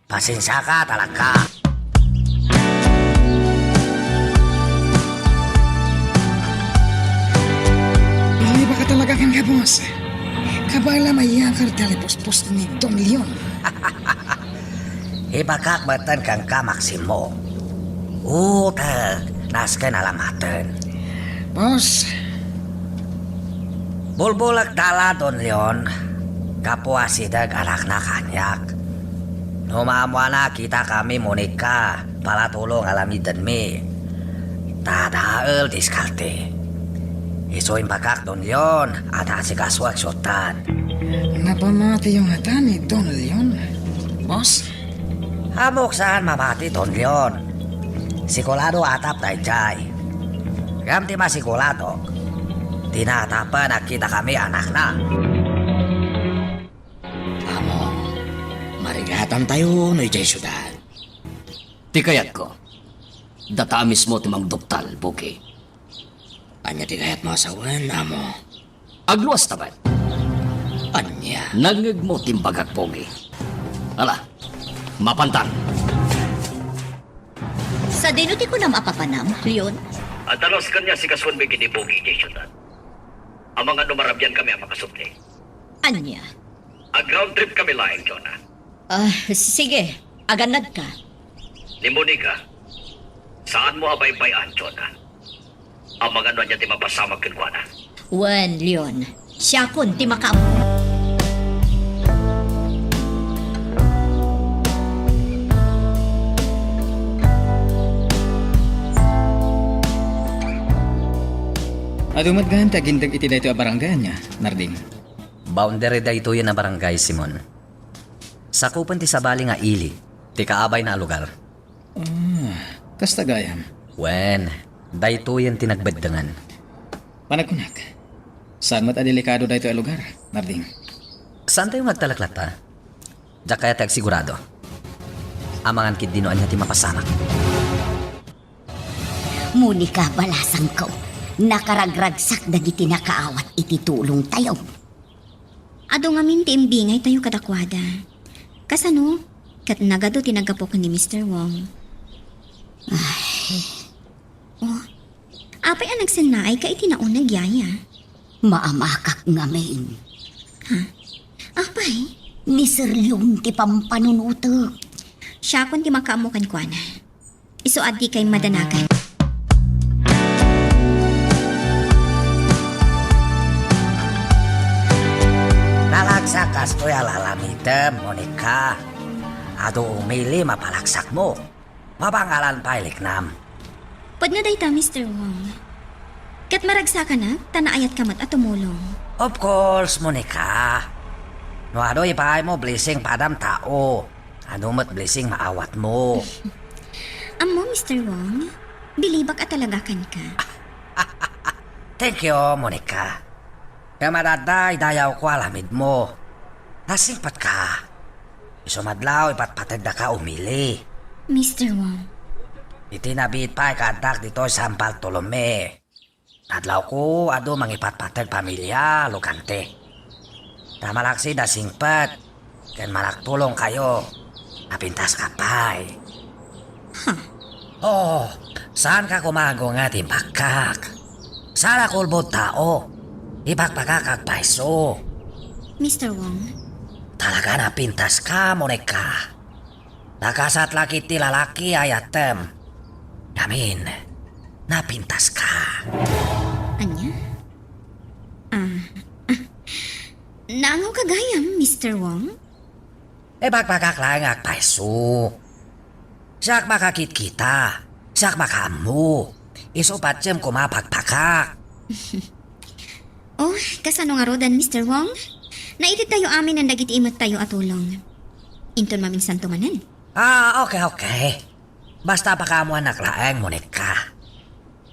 Pasensya ka talaga. Hindi ba ka talaga kang kabos? Kabala mayang kartelepospos ni Don Leon. Ibakak batan kang kamaksimo. Utag, nasken alamatan. Boss, Bulbulak dala, Don Leon. Kapwa sidag anak na kanyak. Numamwa na kita kami Monica. Palatulong alamidan mi. Tadael diskarte. Iso impakak, Don Leon. At si kaswag syutan. napamati yung hata ni Don Leon. Boss, Hamok saan mamati, Don Leon. Sikulado atap na ijay. Gamti masikulado. Tinatapan na kita kami anak na. Amo, marigatan tayo no ijay syudad. Ti kayat ko. Data mismo timang doktal, Buki. Anya ti kayat mo asawan, amo. Agluwas taban. Anya. Nangag mo timbagak, Pogi. Ala, mapantang. Sa dinuti ko na mapapanam, Leon. At alos kanya si Kaswan may ginibugi di syudad. Ang mga numarabyan kami ang makasubli. Anya. Ground trip kami laing, Jonah. Sige, aganad ka. Ni Monica, saan mo abay-bayan, Jonah? Ang mga niya di mapasamag kinuha na. Wan, Leon. Siya kun ti makam. Adumat gahan tagindag iti dayto a barangay niya, Narding. Boundary da ito yan na barangay, Simon. Sakupan ti sabali nga ili, ti kaabay na lugar. Kasta gayam. Wen, da ito yan tinagbaddangan. Panagkunak. Saan mat adelikado dayto a lugar, Narding? Saan tayo magtalaklata? Diyak kaya tag sigurado. Amangan kid dinoan niya ti mapasamak. Monica, balasang ko. Nakaragragsak dagiti nakaawat iti tulong tayo. Ado nga min ti imbingay tayo kadakwada. Kasano? Kat nagado tinagapok ni Mr. Wong. Oh, apay ang nagsinaay ka iti naunag yaya. Maamakak nga main. Apay? Ni Sir Leon ti pampanunuto. Siya kun ti makaamukan kwa na. Isuad di kay madanagan. Nalagsak kastoy alalamitem, Monica. Ado umili mapalaksak mo. Mabangalan pa iliknam. Pwede na dayta, Mr. Wong. Kat maragsa ka na, tanaayat ka mat at tumulong. Of course, Monica. No ano ipahay mo blessing padam tao. Ano mat blessing maawat mo. Amo, Mr. Wong, bilibak at talagakan ka. Thank you, Monica. Kaya madaday dayaw ko alamid mo. Nasingpat ka. Isumadlaw ipatpatag na ka umili. Mr. Wong, Itinabit pa kantak dito sa San Bartolome. Adlaw ko ado mangipatpatag pamilya lukante. Tamalaksi da singpet. Ken malakpulong kayo. Napintas kapay. Oh, saan ka kumago nga timbakak? Saan kulbot tao? Ipagpagakag paiso. Mr. Wong, Talaga napintas ka, Monica. Nakasat laki ti lalaki ayatem. Yamin, napintas ka. anya? Naangaw kagayam, Mr. Wong? Ipagpagaklang paiso. Siyak makakit kita. Siyak makamu. Isupat siyem kumapagpakak. Oh, kasano nga rodan, Mr. Wong? Naitid tayo amin ang dagiti imot tayo atulong. Inton maminsan tumanan. Okay. Basta pa ka mo naklaeng, Monica.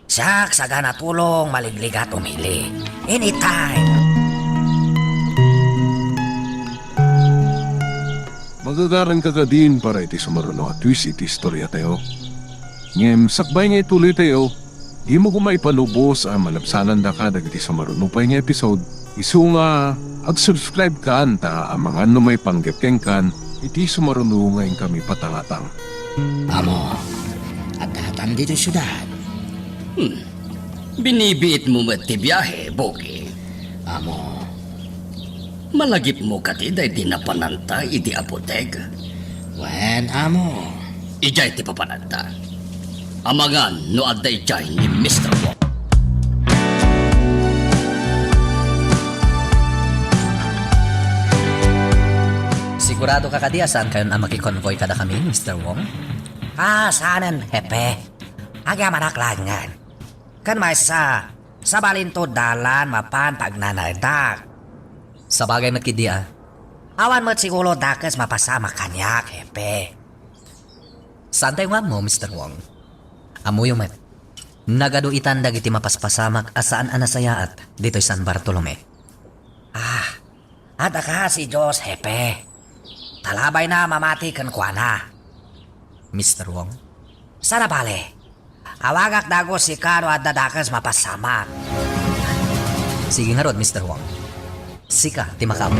Siyak sa gana tulong maligliga tumili. Anytime. Magagaran ka ka din para iti sumaruno at twist iti istorya tayo. Ngem, sakbay nga ituloy tayo. Di mo kumay palubos ang malapsanan da ka dagiti sumaruno pa nga episode. Isu nga, ag-subscribe ka anta ang mga numay panggapkeng kan iti sumaruno ngayon kami patangatang. Amo, at datang dito syudad. Binibiit mo ti biyahe, Bogi. Amo, malagip mo katiday di napananta iti apoteg. Wen, amo. Ijay ti papananta. Amangan no adda ijay ni Mr. Wong. Sigurado ka kadiya saan kayo na makikonvoy kada kami, Mr. Wong? Saanan, hepe. Agyaman aklangan. Kan may sa balinto dalan mapan pagnanaydak. Sa bagay matkidiya, Awan mo't siguro dakas mapasama kanyak, hepe. saan tayo nga mo, Mr. Wong? Amuyo met. Nagaduitan dagiti mapaspasamak asaan anasayaat dito'y San Bartolome. At ka si Diyos, hepe. Talabay na mamati kan kuana. Mr. Wong? Sana bale. Awagak dago si Kano at dadakas mapasama. Sige nga rod, Mr. Wong. Sika, ti makamo.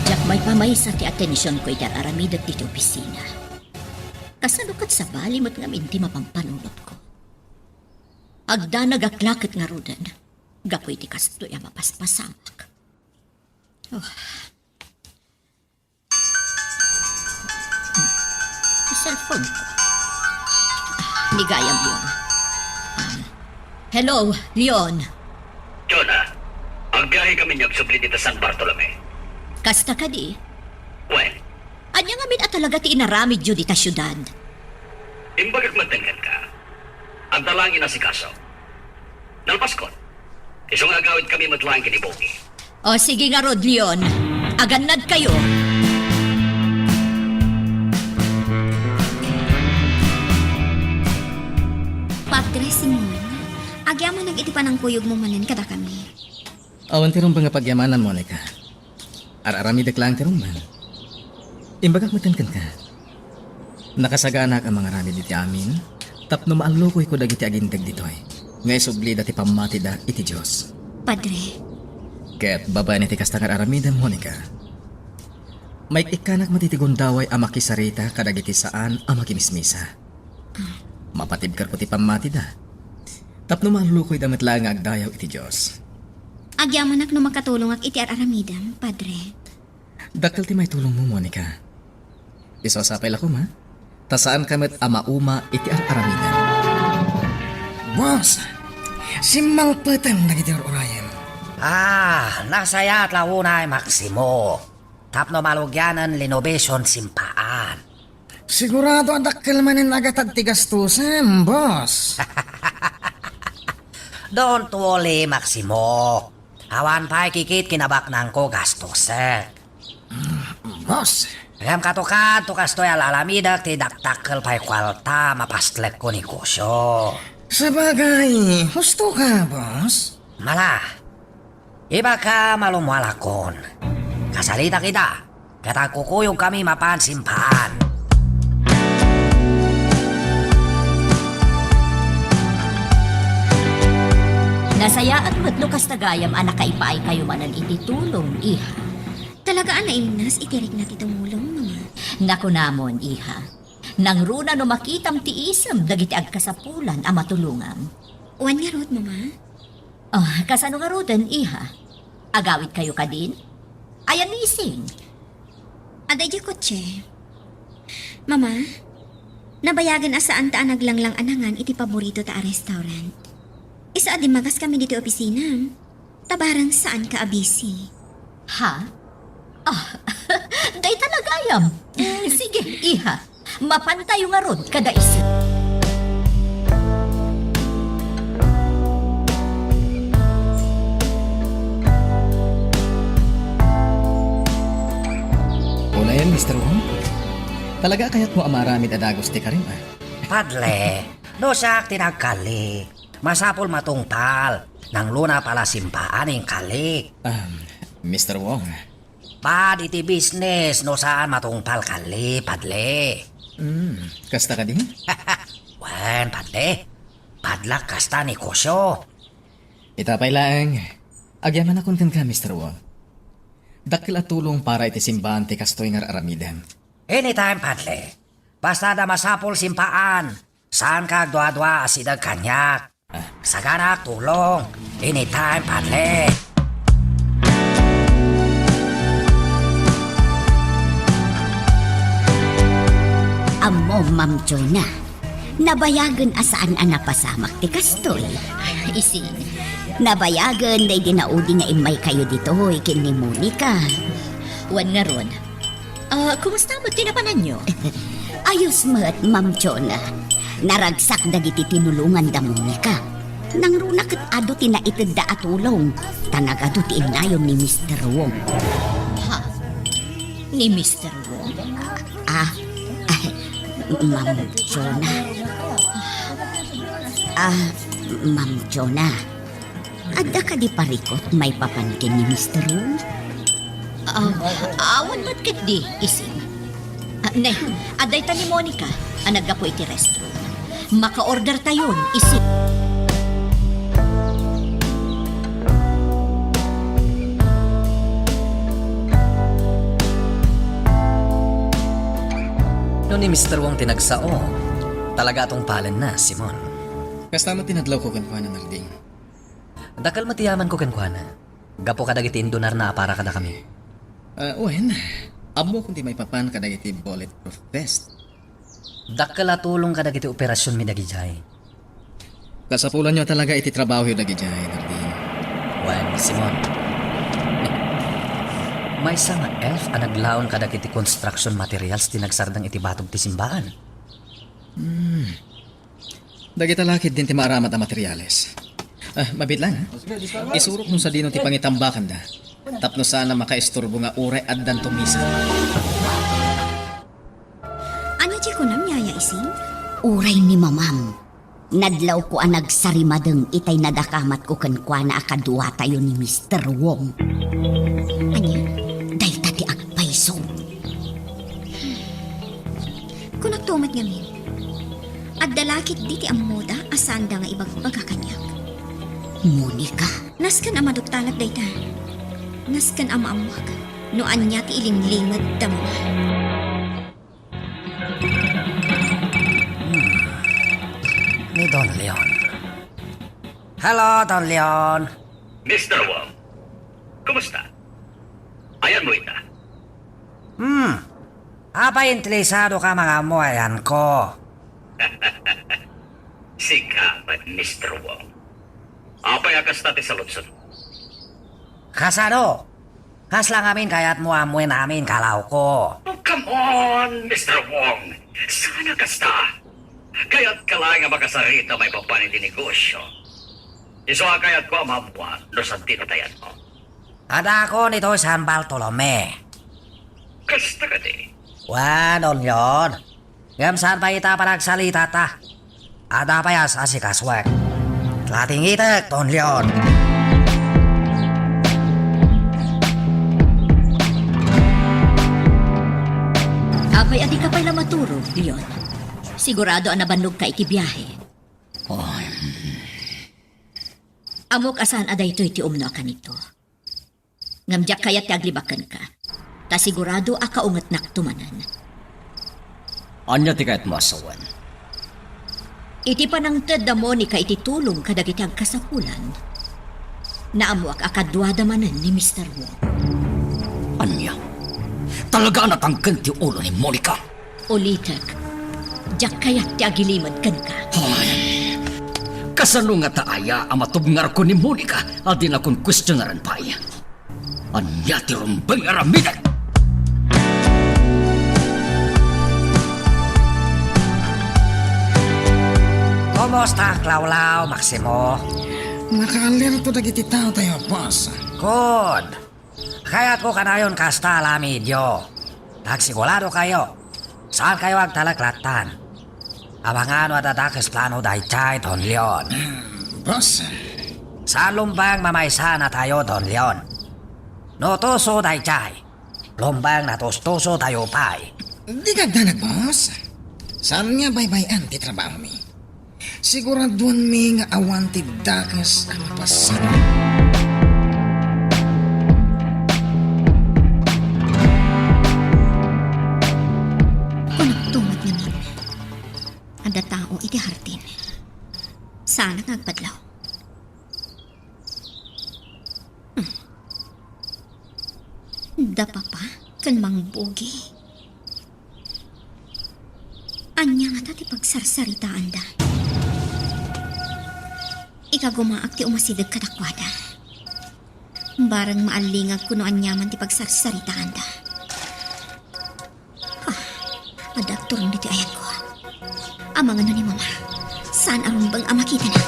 Jak may pamay sa ti atensyon ko iti aramid at iti opisina. Kasalukat sa bali mo't nga minti mapampanunot ko. Agda nagaklakit nga rudan. Gapoy ti kasto ya mapaspasamak. Cellphone ko. Nigayam yun. Hello, Leon. Jonah, ang biyahe kami niyag subli dito San Bartolome. Kasta ka di? Well, Anya nga min at talaga ti inaramid yun dita syudad. imbagak matengan ka. Ang talangin na si Kaso. Nalpaskon. Iso nga gawid kami matlang kinibogi. O sige nga Rod, Leon. Aganad kayo. Padre Simon, agyaman nag-itipan ng kuyog mo manan kada kami. Awan tirong ba nga pagyamanan, Monica? Ararami deklang tirong man. Imbagak matankan ka. Nakasaganak ang mga rami diti amin, tapno maalukoy ko dagiti agindag ditoy. Ngay subli dati pamati da iti Diyos. Padre, Ket babae ni ti kastangar aramida, Monica. May ikanak matitigon daway amakisarita kadagiti saan amakimismisa. Mapatibkar ko ti pamati da. Tapno maalukoy damit lang nga agdayaw iti Diyos. agyaman no makatulong ak iti aramidam, Padre. Dakkel ti may tulong mo, Monica. Isosapay lako ma. Tasaan kamet ama-uma iti aramidan. Boss, simang petang nagiti orayan. Nasaya at launay Maximo. Tapno malugyanan linovation simpaan. Sigurado ang dakkel manin agatag tigastusan, boss. Don't worry, Maximo. Awan pa'y kikit kinabaknang ko gastusin. Boss, Ngam katukan tukas to'y alalamidak ti daktakkel pa'y kwalta mapastlek ko negosyo. sabagay, husto ka, boss. Mala, Iba ka malumwalakon. Kasalita kita, kata kukuyog kami mapansimpaan. Nasaya at matlukas tagayam anak kaipaay kayo manan ititulong, iha. Talagaan na imnas itirik na titumulong, mama. Naku namon, iha. Nang runa no makitam tiisam dagiti agkasapulan a matulungam. Uwan nga rod, mama. Oh, kasano nga rodan, iha? Agawit kayo ka din? Ayan nising. Aday di kotse. Mama, nabayagan asaan ta naglanglang anangan iti paborito ta a restaurant. Isa adi magas kami dito opisina. Tabarang saan ka abisi. Ha? Ah, day talagayam. Sige, iha. Mapantayo nga rod kada isa. Una yan, Mr. Wong. Talaga kaya't mo amaramid adagos ti karim, ah. Padle, no siya tinagkali. Masapol matungtal. Nang luna pala simpaan yung kalik. Mr. Wong. Pad iti business no saan matungtal kali, padle. Kasta ka din? Wen, padle. Padlak kasta ni Kosyo. Itapay lang. Agyaman akong kan ka, Mr. Wong. Dakil at tulong para iti simbahan ti kastoy nga aramidan. Anytime, padle. Basta da masapol simpaan. Saan ka dua-dua asidag kanyak. Saganak tulong. Anytime, padle. Amo, Ma'am Jonah. Nabayagan asaan ang napasamak ti kastoy. Ising. Nabayagan day dinaudi nga imay kayo dito ikin ni Monica. Wan nga ron. Kumusta mo tinapanan nyo? Ayos mat, Ma'am Jonah. Naragsak dagiti tinulungan da Monica. Nang runak at ado tinaitid da atulong. Tanagado ti inayon ni Mr. Wong. Ha? Ni Mr. Wong? Ma'am Jonah. Ma'am Jonah. Adda ka di parikot may papankin ni Mr. Wong? Awan mat ket di, ising. Ne, aday ta ni Monica, anagapo iti restroom. Maka-order tayon, ising. No ni Mr. Wong tinagsao, talaga atong palan na, Simon. Kasta mo tinadlaw ko kan na nagding. Dakal matiyaman ko kenkwana. Gapo ka dagiti indunar na para kada kami. Uwen, amo kung di may papan ka dagiti bulletproof vest. Dakal atulong ka dagiti operasyon mi dagijay. Kasapulan nyo talaga iti trabaho yung dagijay, nagding. Wan, Simon. May sa nga F ang naglaon ka dagiti construction materials tinagsardang iti batog ti simbahan. Dagita lakid din ti maaramat ang materyales. Mabit lang, ha? Isurok mo sa dino ti pangitambakan da. Tapno sana makaisturbo nga uray at dan tumisa. Ano di ko namyaya ising? Uray ni Mamam. Nadlaw ko ang nagsarimadeng itay nadakamat ko kankwana akadwa tayo ni Mr. Wong. Anya? Day tati agpaiso. Kung nagtumat ngamin. At dalakit diti ang moda asanda nga ibagbaga kanyak. Monica. Naskan ang maduktalag dayta. Naskan ang maamwag. Noan niya ti ilinglingad da mga. Ni Don Leon. Hello, Don Leon. Mr. Wong, kumusta? Ayan mo ita. Apa interesado ka mga ayan ko? Sikapat, Mr. Wong. Apay akas tati sa lutson. Kasano? Kas lang amin kaya't mo amuin namin kalaw ko. Oh, come on, Mr. Wong. Sana kasta. Kaya't kalay nga makasarita may papanin di negosyo. Iso kayat ko amabuan no sa tinatayan mo. Ada ako nito San Bartolome. Kasta ka di. Don Leon. Ngam saan pa ita paragsalita ta? Ada pa yas asikaswek. Lating itek, Don Leon. Hoy, adi ka pa'y maturo, Leon. Sigurado ang nabanlog ka iti biyahe. Amok asan aday ito'y ti umno ka nito. Ngamdyak kaya ti aglibakan ka. Ta sigurado akaungat naktumanan. Anya ti kahit masawan. Iti panangted da mo ni ka iti tulong kadagiti ang kasapulan. Naamuak akadwada manan ni Mr. Wong. Anya? Talaga natanggan ti ulo ni Monica. Ulitek, jak kayat ti agilimad kan ka. Kasano nga taaya ang matubngar ko ni Monica at din akong questionaran pa iya. Anya ti rumbang aramidan. Kumusta, Clawlaw, Maximo? Nakaalerto dagiti tao tayo, boss. Good. Kaya't ko kanayon kasta alamidyo. Nagsigurado kayo. Saan kayo agtalaklatan? Abangan o dadakis plano daychay, Don Leon. Boss, Sa lumbang mamaysa na tayo, Don Leon. Notuso daychay. Lumbang natustuso tayo pay. di gagdanag, boss. Saan nga baybayan ti trabaho mi? Siguraduan mi nga awan ti dakas ang pasan. Kunagtungad namin. Ada tao iti hartin. Sana ngagpadlaw. Da papa, kan mangbugi. Anya nga tati pagsarsaritaan da. Ikagumaak ti umasidag katakwada. Barang maalingag kuno anyaman ti pagsarsaritaan da. Adapturong dito ayan ko. Amangan na ni mama. Saan aron bang amakita na?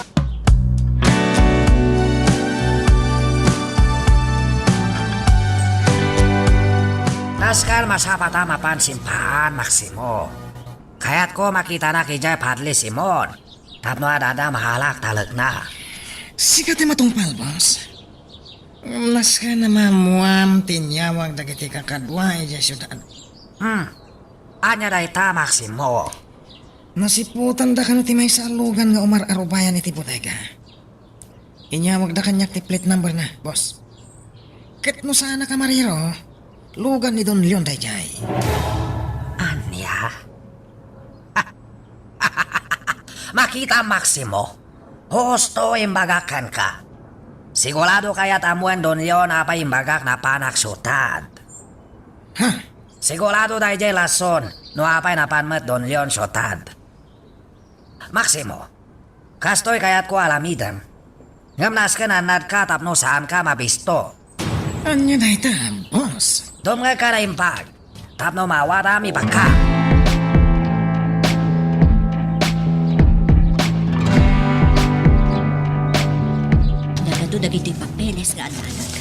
Naskal masapata mapansin paan, Maximo. Kaya't ko makita na kijay Padli Simon. Tapno adada mahalak talag na. Sikat ay matungpal, boss. Mas ka na mamuam tinyawag dagiti kakadwa iti syudad. Anya day ta, Maximo. Nasiputan da kano ti may salugan nga umar arubayan iti bodega. Inyawag da kanyak ti plate number na, boss. Ket no sana ka mariro, lugan ni Don Leon dayjay. Anya? Makita, Maximo. Husto imbagakan ka. Sigurado kaya tamuan Don Leon apa imbagak na panaksutad. Ha? Sigurado dayjay lason no apay napanmet Don Leon syotad. Maximo, kastoy kayat ko alamidan. Ngamnas ka nanad ka tapno saan ka mabisto. Anya day ta, boss? Dom nga ka na impag. Tapno mawarami baka. Nagado dagiti papeles nga ananak.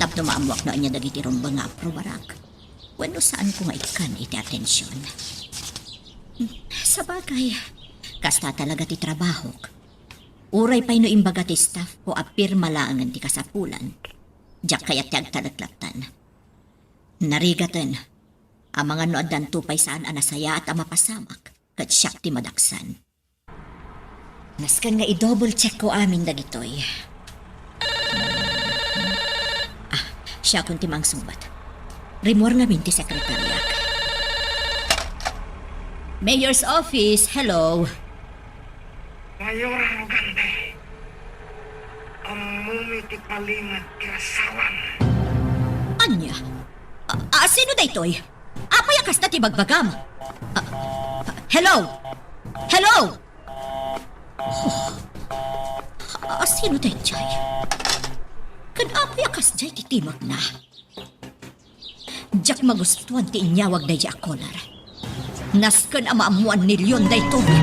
Tapno maamuak na anya dagiti rumba nga aprobarak. Wano saan ko nga ikan iti atensyon. Sa bagay, kasta talaga ti trabaho. Uray pa'y no imbaga ti staff ko apir malaangan ti kasapulan. Diyak kaya ti agtalaklatan. Narigatan, ang mga noadan tupay saan anasaya at amapasamak, kat siyak ti madaksan. Naskan nga i-double check ko amin dagitoy. Siya kung ti mang sumbat. Rimor nga minti sekretariat. Mayor's office, hello. Mayor Arugante, ang mumiti palingat kirasawan. Anya? Sino da ito'y? Apay akas na ti bagbagam. Hello? Hello? Sino da ito'y? Kan apay akas jay titimag na. Diyak magustuhan ti inyawag na diya akolar. Naskan amaamuan ni Leon da ito'y.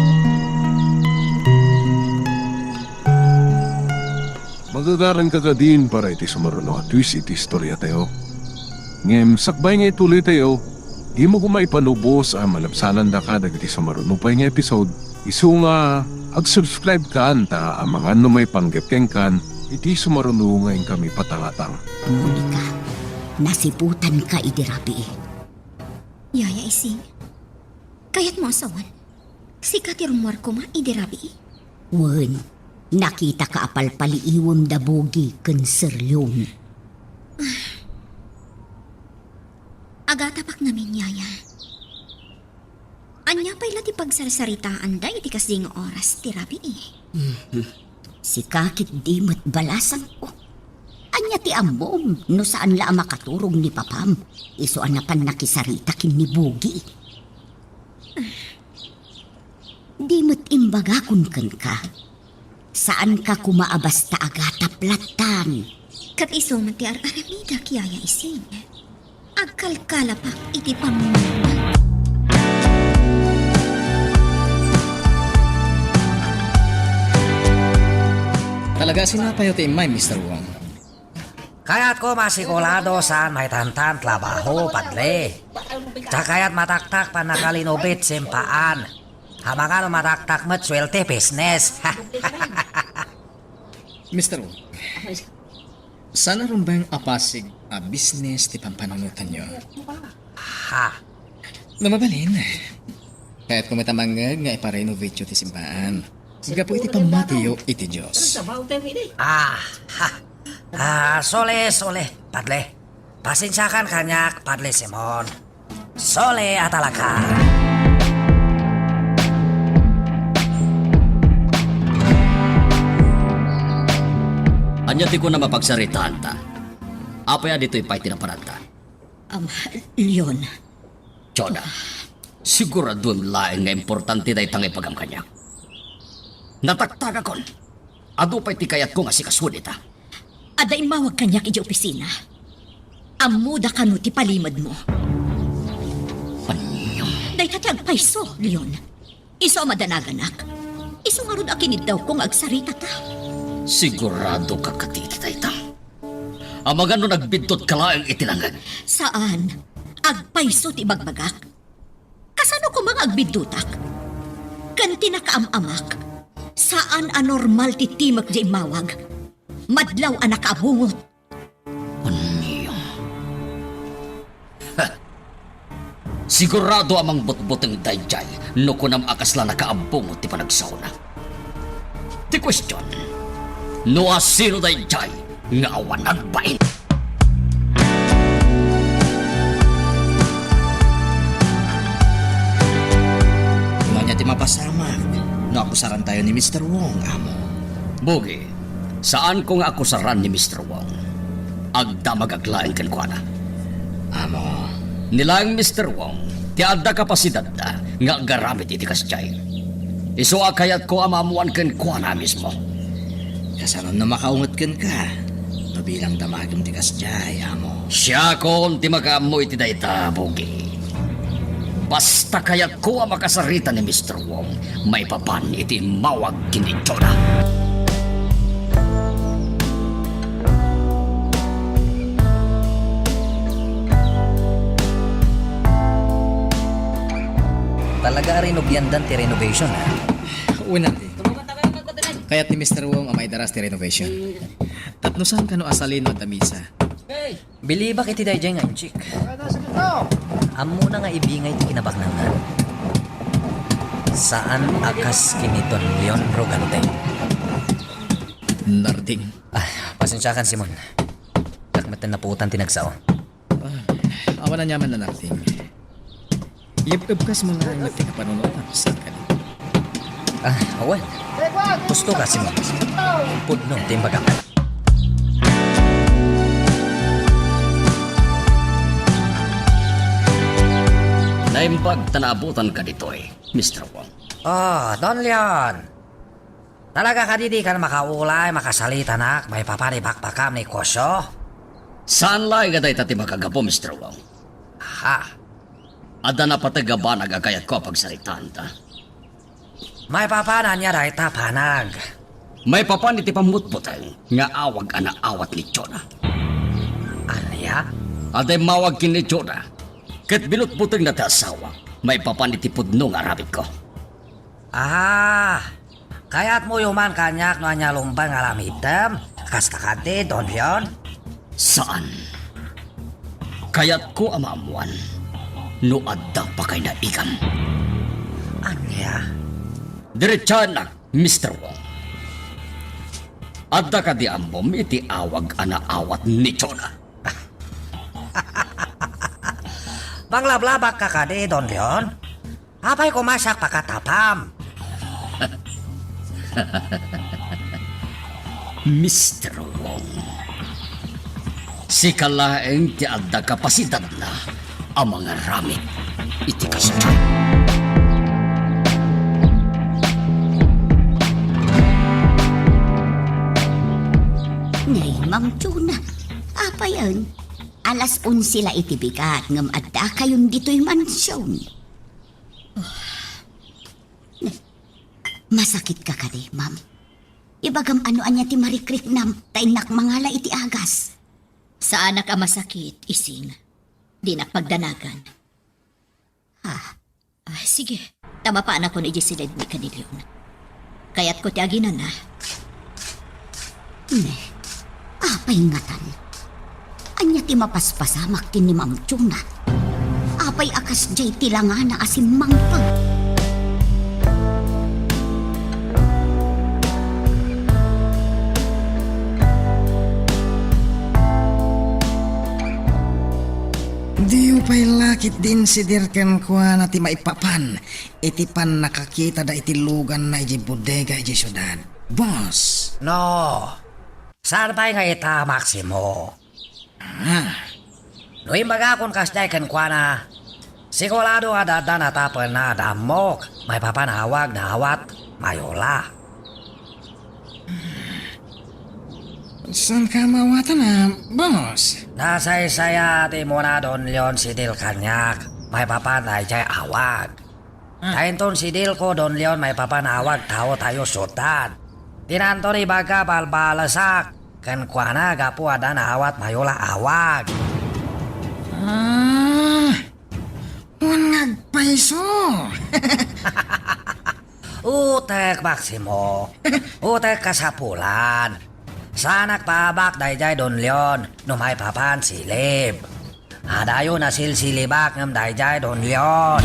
Magagaran ka ka din para iti sumaruno at twist iti istorya tayo. Ngem, sakbay nga ituloy tayo, di mo kumay panubos ang malapsanan da ka dagiti sumaruno pa nga episode. Isu nga, ag-subscribe ka anta ang mga may panggepkeng kan, iti sumaruno ngayon kami patangatang. Monica, nasiputan ka idirapi. Yaya ising, Kayat mo asawan. Si katirumwar ko ma, idirabi. Wen, nakita ka apal paliiwam da bogi ken Sir Leon. Agatapak namin, yaya. Anya pa'y lati pagsarsaritaan da, iti kasing oras, tirabi eh. Si kakit di mo't balasang ko. Anya ti amom, no saan la makaturong ni papam. Isuan na pan nakisarita kin ni bogi. Di mo't imbaga kun ka. Saan ka kumaabas ta agata platan? Kat iso man ti ar-aramida kiyaya ising. Agkalkalapak iti pamumuno. Talaga sinapayo ti imay, Mr. Wong. Kaya't ko masikulado saan may tantan trabaho, padle. Kayat mataktak pa nakalinubit simpaan. Hamangan mataktak mat swerte business. Mr. Wong, sana rin ba yung apasig a business ti pampanunutan nyo? Ha? Namabalin. Kaya't kumitamangag nga iparenovate yun ti simbaan. Gapo iti pamatiyo iti Diyos. Sole, padle. Pasensyakan kanyak, padle Simon. Sole atalaga. Anya ti ko na mapagsaritaan ta. Apaya dito'y pa'y tinaparanta. Leon, Chona, siguradun laeng nga importante da itang ipagam kanya. Nataktaga kon. Ado pa'y tikayat ko nga si kasudit ha. aday mawag kanyak iji opisina. Amuda kanu ti palimad mo. Anyo. Day katyag paiso, Leon. Iso madanaganak. Iso nga ron akinid daw kung agsarita ta. Sigurado ka katiti taytang. Amagan no nagbidtot kalaeng itinangan. Saan? Agpaiso ti bagbagak. Kasano ko mga agbidutak? Kanti na kaamamak. Saan anormal ti timak di mawag? Madlaw anak abungot. Anyo. Sigurado amang butbuteng dayjay no kunam akasla nakaabungot ti panagsauna. Ti question, no asino dayjay nga awan nagbain. Wala niya ti mapasamag. No akusaran tayo ni Mr. Wong, amo. Bogi, saan ko nga akusaran ni Mr. Wong? Agda magaglaing kan kwa na. Amo, Nilang Mr. Wong, ti adda kapasidad da nga garamit iti kasjay. Iso akayat ko amamuan kan kwa na mismo. kasanon na makaungot ken ka. No bilang damagim ti kasjay, amo. Siya kon ti magamo iti dayta, Bogi. Basta kayat ko ang makasarita ni Mr. Wong, may papan iti mawag kini Chona. Talaga rin ubyandan ti renovation ha. Una ti. Kaya't ni Mr. Wong ang may daras ti renovation. Tapno saan ka no asalin no damisa? Bilibak iti dayjay nga inchik. Amo na nga ibingay ti kinabaknangan. Saan akas kiniton Leon Rogante? Narding. Pasensyakan Simon. Dakmatan na putan tinagsao. Awan na nyaman na narding. Iyab-ibkas mo na ang nagtika panunutan. Saan ka din? Awan. Gusto ka Simon. Pudno timbaga. Naimbag tanabutan ka dito Mr. Wong. Oh, Don Leon. Talaga ka di ka na makaulay, makasalita nak, may papanibakbakam ni Kosyo? Saan lang ka dayta ti makagapo, Mr. Wong? Ha? Ada na patagaba nagakayat ko pagsalitaan ta. May papanan niya dahi tapanag. May papan iti pamutbutay nga awag ana awat ni Chona. Ano ya? Aday mawag kin ni Chona. Ket binutbuteng na ti asawa, may papan iti pudno nga rabit ko. Kaya't mo yuman kanyak no anya lumbang alamidem, kastakante, Don Leon? Saan? Kayat ko amamuan, no adda pa kay naigam. Yeah. Diretsahan na, Mr. Wong. Adda ka di ambom iti awag anaawat nito na. Panglablabak ka kadi, Don Leon. Apay kumasak pakatapam. Mr. Wong. Si kalaeng ti adda kapasidad na ang mga ramit iti kasama. Nay, Ma'am Chuna. Apa yan? Alas 11 sila itibigat ngam adda kayon dito'y mansyon. Masakit ka kadi, ma'am. Ibagam ano anya ti marikrik nam, tainak mangala iti agas. Sa anak ang masakit, ising. Di nakpagdanagan. Ay, sige. Tama pa anak ko ni Gisilid ni Kanilyon. Kaya't ko ti aginan na. Ne, apay ngatan. Anya ti mapaspasamak ti ni Ma'am Chuna. Apay akas jay tilangana asim mangpag. Di pa'y lakit din si Dirken kwa na ti maipapan. Iti pan nakakita da iti lugan na iti bodega iti syudad. Boss! No. Saan pa'y nga ita, Maximo? No imbaga kung kasday kan kwa na, sigurado nga dada natapon na damok, may papanawag na awat, mayola. Saan ka mawata na, boss? Nasay saya ti muna Don Leon si Dil kanyak, may papanay jay awag. Tayin ton si Dil ko Don Leon may papanawag tao tayo sultan. Tinanto ni baga balbalasak, kan kwa na gapu ada na awat mayola awag. Unag paiso! Utek Maximo, utek kasapulan. Sanak pabak dayjay Don Leon, no may papan silib. Adayo na silsilibak ng dayjay Don Leon.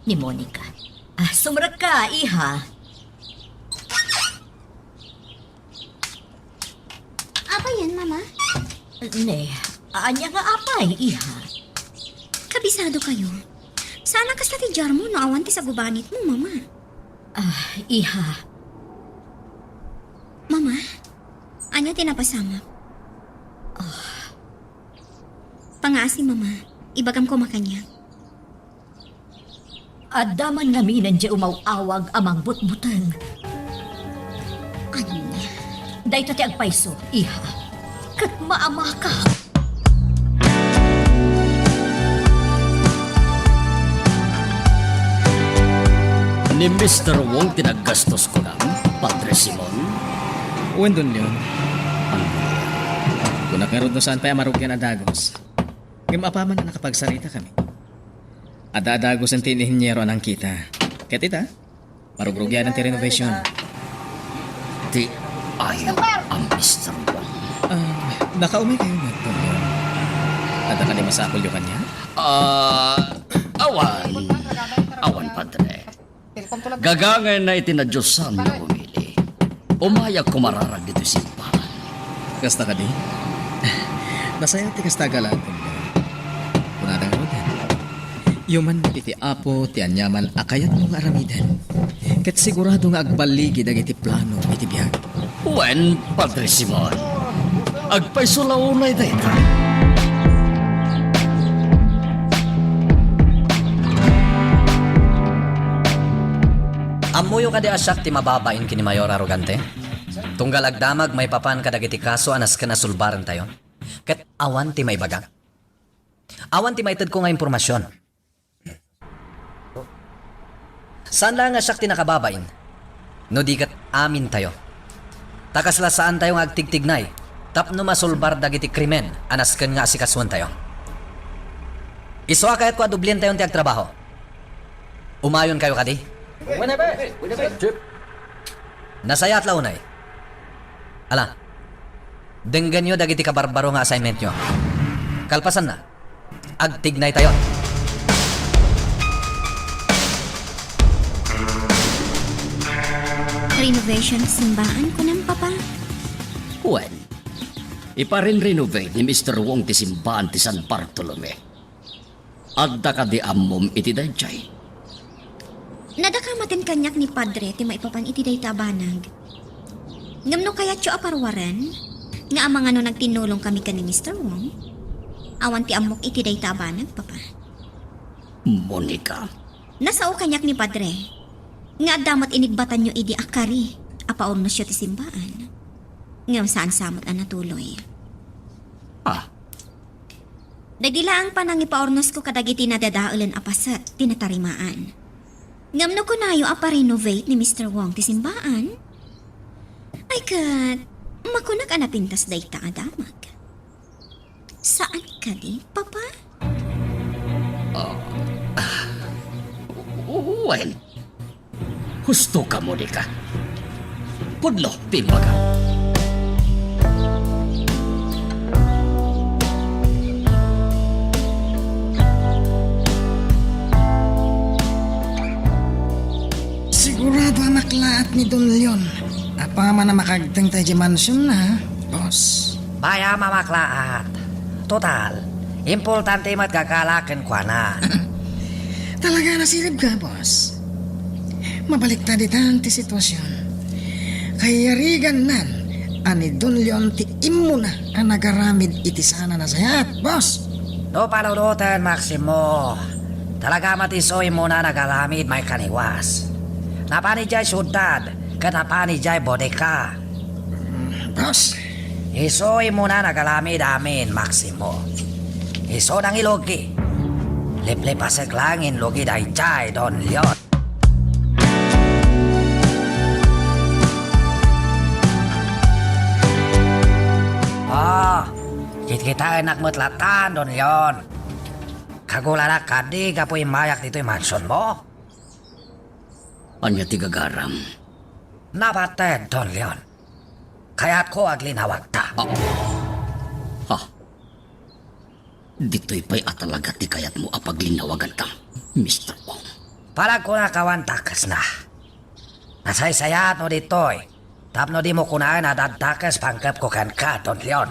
Ni Monica. Sumrag ka, iha. Apa yan, mama? Ne, anya nga apay, iha. Kabisado kayo. Sana kas ti jar mo no awan ti sa gubanit mo, mama. Iha. Mama, anya tinapasama? Pangaasi, mama. Ibagam ko makanya. Adaman nga minan di umawawag amang butbuteng. Anya? Dahito ti agpaiso, iha. Kat maama ka. Ni Mr. Wong tinaggastos ko lang, Padre Simon. Uwan Don Leon. Kung nakaroon doon saan pa marugyan na dagos, ngam apaman na nakapagsarita kami. Adadagos ang tinihinyero ng kita. Kaya tita, marugrugyan ng renovation. Ti ayaw ang Mr. Wong. Nakaumay kayo na, Don Leon. Ada ka di masakol yung kanya? Awan, Padre. Gagangay na itinadyosan na umili. Umayag kumararag dito simbahan. Kasta ka di? Nasaya ti kasta galang, Don Leon. Kunadang rodan. Yuman iti apo ti anyaman akayat mong aramidan. Kat sigurado nga agbaligi dagiti plano iti biyag. Wen, Padre Simon. Agpaisulaunay na ito. Amuyo ka di asyak ti mababain kini Mayor Arrogante. Tunggal agdamag may papan kadagiti kaso anas ka nasulbaran tayo. Kat awan ti may baga. Awan ti maitad ko nga impormasyon. Saan lang asyak ti nakababain? No di kat amin tayo. Takasla saan tayo nga agtigtignay. Tapno masulbar dagiti krimen anas kan nga asikaswan tayo. Iswa kayat ko adublin tayo ti agtrabaho. Umayon kayo kadi? Nasaya at launay. Ala, Denggan nyo dagiti kabarbaro nga assignment nyo. Kalpasan na. Agtignay tayo. Renovation simbahan ko ng papa. Well, iparin-renovate ni Mr. Wong ti simbahan ti San Bartolome. Agda ka di amom iti dayjay. Nadakamatin kanyak ni Padre ti maipapan iti day tabanag. Ngamno kaya tyo aparwaran, nga amang ano nagtinulong kami ka ni Mr. Wong. Awan ti amok iti day tabanag, papa. Monica, Nasao kanyak ni Padre, nga damat inigbatan nyo idi akari, apaon na siya ti simbaan. Ngam saan samot ang natuloy. Nagdilaang pa nang ipaornos ko kadagiti nadadaulan apasat, tinatarimaan. Ngam no kunayo apa-renovate ni Mr. Wong ti simbaan. Ay kat, makunak anapintas day ta adamag. Saan ka di, papa? well, husto ka, Monica. Pudlo, timbaga. Sigurado anak laat ni Don Leon. Apa man na makagteng tayo di mansion na, boss. Baya mamaklaat. Total, importante magkakalakin kwa na. Talaga nasilip ka, boss. Mabalik ta ditan ti sitwasyon. Kaya rigan nan, ani Don Leon ti imo na ang nagaramid iti sana na sayat, boss. Do palurutan, Maximo. Talaga matisoy mo na nagalamid may kaniwas. Napanijay syudad, kat napanijay bodeka. Boss, Isoy mo na nagalamid amin, Maximo. Iso nang ilogi. Liplipasek lang inlogi day jay, Don Leon. Kita enak mutlatan, Don Leon. Kagulala kadi kapoy mayak dito'y mansion mo. Anya ti gagaram. Nabated, Don Leon. Kaya't ko aglinawag ta. Dito'y pa'y atalaga ti kayat mo apaglinawagan ka, Mr. Wong. Palag ko na kawan takas na. Nasaysayat no dito'y. Tapno di mo kunain na dadtakas pangkap ko kan ka, Don Leon.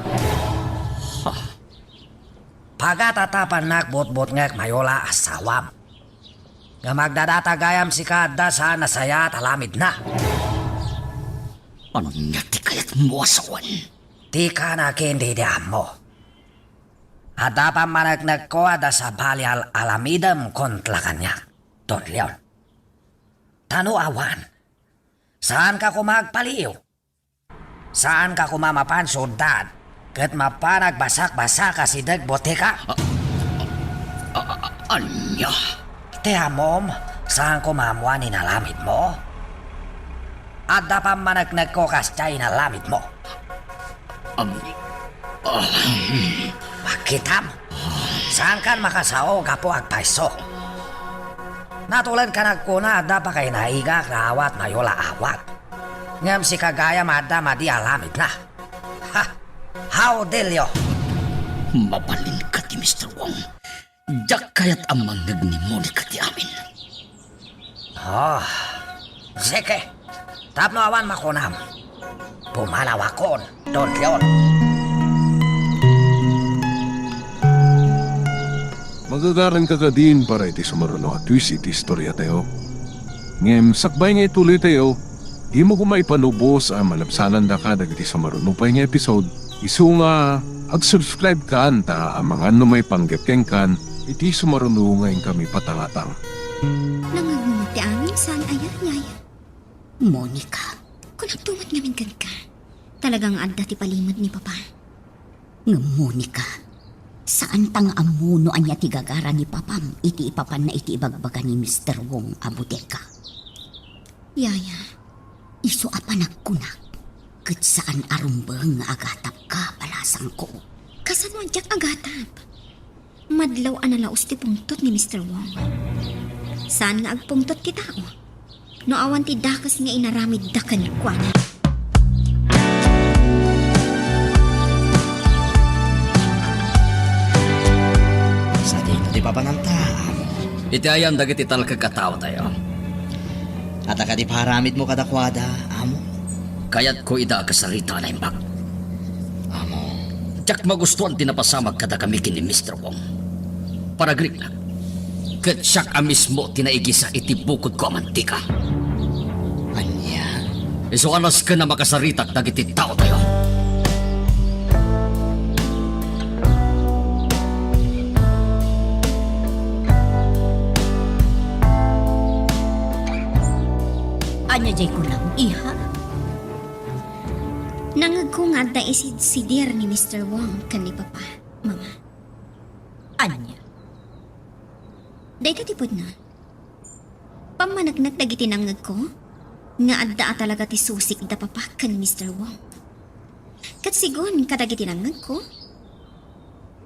Pagatatapan nakbot-bot ngek mayola asawam. Nga magdadatagayam si kada sa nasayat alamid na. Ano nga ti kayat mo asawan? Di ka na kindidiam mo. Adapang managnag ko ada sa bali alamidam kontla kanya, Don Leon. Tanu awan, saan ka kumagpaliw? Saan ka kumamapan syudad? Kat mapanag basak-basak kasi dagbote ka? Anya? Tihamom, saan kumamuan inalamid mo? Adapang managnag ko kastay inalamid mo. Makitam, saan kan makasao kapo agpaiso? Natulad ka nagkuna ada pa kay naigak na awat mayola awat. Ngam si kagaya mada madi alamid na. Ha! How delyo? Mabalin ka ti Mr. Wong. Diyak kayat amang nagnimoni ka ti amin. Sige. Tapno awan makunam. Pumalawakon, Don Leon. Magagaran ka ka din para iti sumaruno at twist iti istorya tayo. Ngem, sakbay nga ituloy tayo, di mo kumaipanubos ang malapsanan da ka dagiti sumaruno pa nga episode. Isu nga, ag-subscribe ka anta ang mga may panggapkeng kan, iti sumaruno ngayon kami patangatang. Nangangunti amin saan ayan, yaya. Monica, Kung nagtumat ngamin kan ka, talagang adda ti palimod ni papa. nga Monica, saan tang amuno anya ti gagara ni papam iti ipapan na iti ibagbaga ni Mr. Wong abudeka. Yaya, Iso apa nagkunak, kat saan arumbang nga agatap ka palasang ko. kasano adyak agatap? Madlaw analaos ti pungtot ni Mr. Wong. Saan nga agpungtot ti tao? No awan ti dakas nga inaramid da kanikwana. Iti ayan dagiti talkagkatawa tayo. At di paramid mo kadakwada, amo. Kaya't ko ida kasarita na imbag. Amo. Tiyak magustuhan tinapasamag kada kami kini Mr. Wong. Paragrik lang. Kat siyak a mismo tinaigisa iti bukod ko amantika. Anya. Iso anas ka na makasaritak dagiti tao tayo. Anya jay ko lang, iha. Nangagkungad na isid si dear ni Mr. Wong kan ni Papa, Mama. Anya. Day katipod na. Pamanagnag dagiti nangag ko, nga adda talaga ti susik da Papa kan Mr. Wong. Kat sigon kadagiti nangag ko,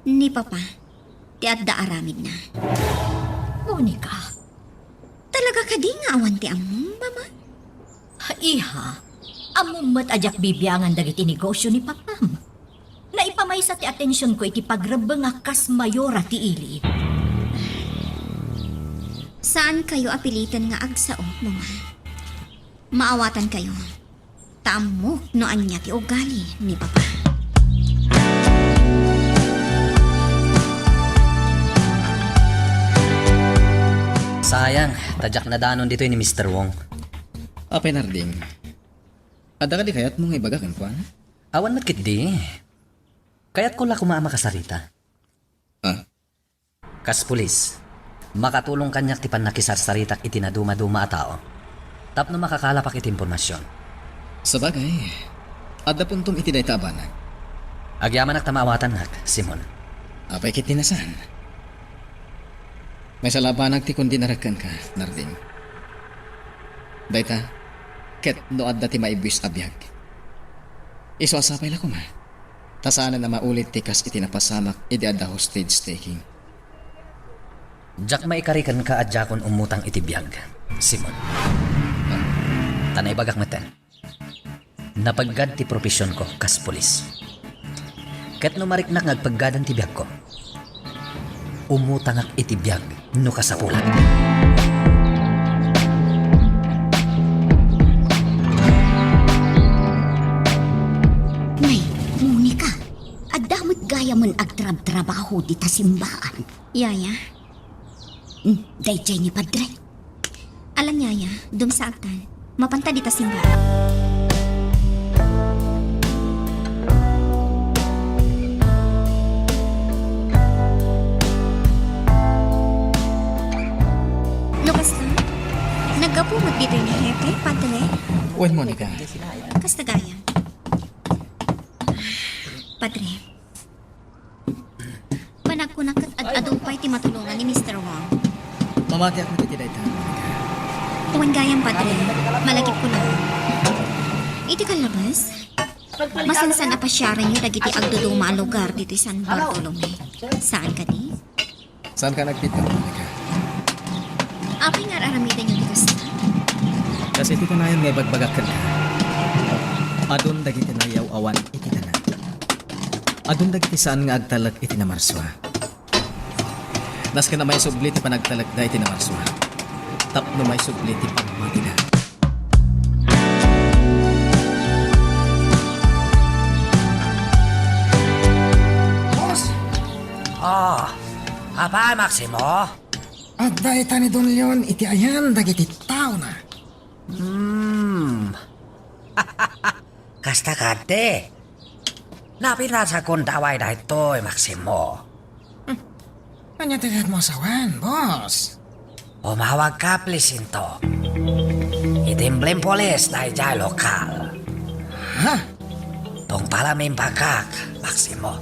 ni Papa, ti adda aramid na. Monica, Talaga ka di nga awan ti among, Mama? iha. Among mat ajak bibiyangan dagiti negosyo ni Papam. Naipamaysa ti atensyon ko iti pagrabang nga kas mayora ti ili. Saan kayo apilitan nga agsao, Mama? Maawatan kayo. Taamok no anya ti ugali ni Papa. Sayang, tadyak na danon dito ni Mr. Wong. Apay narding. Adda ka di kayat mong ibagakan ko, ano? Awan nakit di. Kaya't ko la kumaama kasarita. Ah? Kas pulis, makatulong kanyak ti panakisarsaritak iti na duma-duma a tao. Tapno makakalapak iti impormasyon. Sa bagay, adda puntom iti day tabanan. Agyaman ak tamawatan hak, Simon. Apay kit tinasan. May salabanag ti kundi narakan ka, narding. Dayta, ket no adda ti maibwis abiyag. Iswasapay la ko ma. Tasana na maulit ti kas iti napasamak iti adda hostage taking. Jak maikarikan ka adjakon umutang iti biyag, Simon. Tanay bagak meten. Napaggad ti profesyon ko kas pulis. Ket no mariknak ngagpaggadan ti biyag ko. Umutang ak iti biyag no kasapulan. Nay, Monica, adamot gaya man agtrab-trabaho di ta simbaan. Yaya, Dayjay ni Padre. alam Yaya, dum sa aktan, mapanta di ta simba. No kasta, nagapumot dito ni Hepe, Padre. Well, Monica, Kasta gaya. Padre. Panagkunakat ad-adupay ti matulungan ni Mr. Wong. mamati ako iti dayta, Monica. Uwan gayang Padre, malagip ko lang. Iti kalabas, masansan na pasyaran nyo dagiti agduduma ang lugar dito sa San Bartolome. Saan ka di? Saan ka nagtita, Monica? Apay nga aramidan nyo di kasta. Kasi iti kanayon nga ibagbagakan ka. Adun dagiti nayaw awan iti tanan. Adun dagiti saan nga agtalag iti na marswa. Nas ka na may subli ti panagtalag da iti na marswa. Tapno may subli ti pagmati na. Boss, Oh, apa Maximo? adda ita ni Don Leon iti ayan dagiti tao na. Kasta kate. Napinasa kong daway na ito, Maximo. Anya tigat mo asawan, boss. Umawag ka, please, into. Itimbleng polis na dyan lokal. Ha? Tong pala may bagak, Maximo.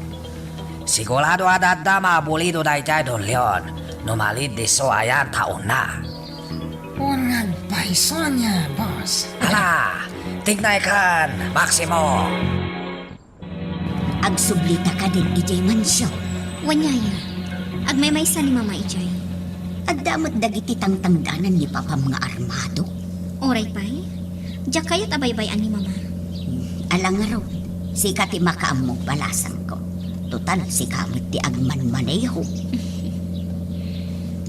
Sigurado adada mabulido na dyan, Don Leon. Numalid di so ayan taon na. Unang baiso niya, boss. Hala, tignay kan, Maximo. Agsublita ka din ijay mansyon. Wanyaya, agmaymaysa ni Mama Ijay. Adamot dagiti tangtangdanan ni Papa mga armado. Oray pa'y, diyak kayo't abaybayan ni Mama. Alang nga raw, si kati makaamong balasan ko. Total, si kamot di agman maneho.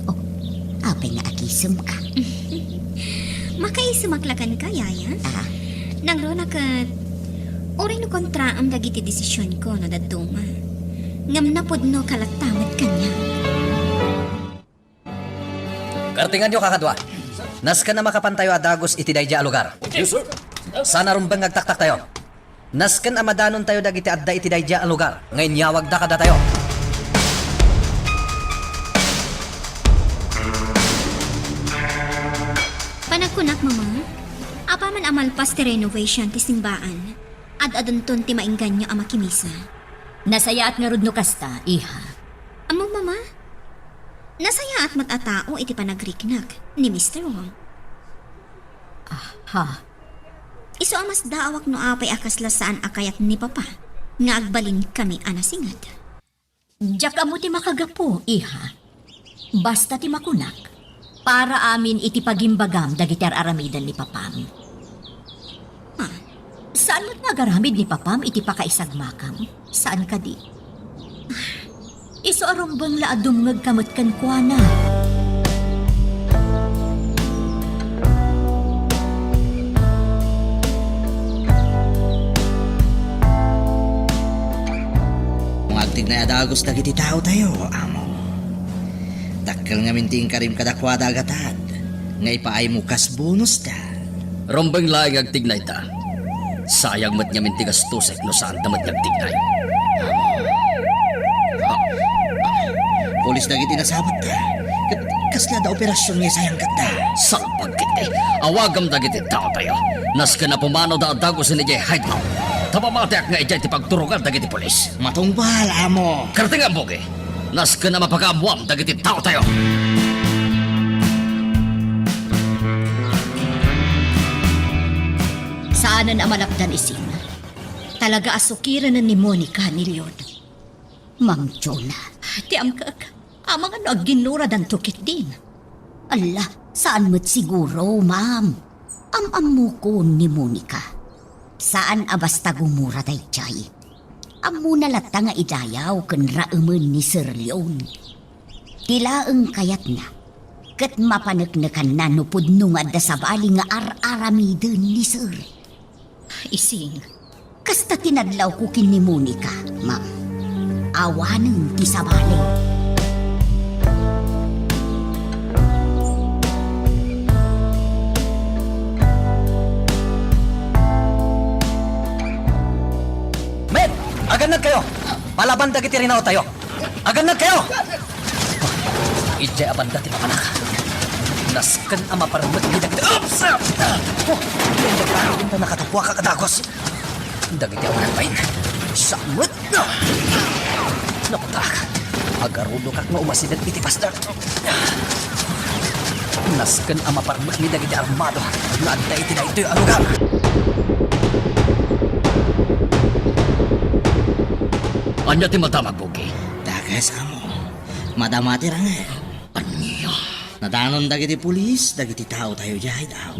Oh, apay nga agisem ka. Makaisumaklakan ka, yaya? Ah, Nang rona kat, oray no kontra ang dagiti desisyon ko no daduma. Ngam na pod no kalatawad kanya. Kartingan nyo kakadwa. Nas ka na makapantayo adagos iti dayja a lugar. Yes, sir. Sana rumbang agtaktak tayo. Nas kan amadanon tayo dagiti adda iti dayja a lugar. Ngayon yawag da kada tayo. Panagkunak, mama. Apa man amalpas ti renovation ti simbaan. Ad-adunton ti mainggan nyo ang makimisa. Nasaya at nga rod no kasta, iha. Amo, mama? Nasaya at matatao iti panagriknak ni Mr. Wong. Ha, Iso amas daawak no apay akasla saan akayat ni Papa. Nga agbalin kami anasingad. diyak amo ti makagapo, iha. Basta ti makunak, para amin iti pagimbagam dagiti aramidan ni papam. Ha? Saan mo't nagaramid ni papam iti pakaisagmakam? Saan ka di? Iso arumbang laadum ngagkamot kan kuana. Kung agtig na adagos dagiti tao tayo, amo. Dakkel nga minting karim kadakwada agatad. Nga ipaay mo kas bonus da. Rombang laing agtignay ta. Sayang mat nga mintigas tusek no saan damat nagtignay. Polis dagiti nasabot da. Kasla da operasyon nga sayang kata. Salpag kiti. Awagam dagiti tao tayo. Nas ka na pumano da adagos ni Jay hideout. Tapamatek nga ijay ti pagturugan dagiti polis. Matungbal, amo. Kartingan boge. Nas ka na mapagamuam dagiti tao tayo. Saanan amalapdan isin? Talaga asukiran na ni Monica ni Leon. Mang Jonah. Ti amkak, amang ano ginura dan tukit din. Allah, saan mo't siguro, ma'am? Am mo ko ni Monica. Saan abasta gumura day chay? Amu na lata nga idayaw kan rauman ni Sir Leon. Tilaeng kayat na. Kat mapanagnakan na nupod nungad da sa bali nga ar-aramidon ni Sir. Ising, Kasta tinadlaw ko kin ni Monica, ma'am. Awanan ti sa bali. Men! Aganad kayo! Palaban dagiti rinaw tayo! Aganad kayo! Ijay abanda ti mapanak. Naskan ama parmat ni dagiti... Oops! Oh! Yung daglayo din na nakatapwa ka kadagos. Dagiti awanan pain. Samot na! Nakutak! Agarudo kak na umasidat iti pasda. Naskan ama parmat ni dagiti armado. Naanda iti na ito yung alugar. Anya ti matamag boge. Dagas, amo. Madamati rangal. Anya? Nadanon dagiti pulis, dagiti tao tayo jahay daw.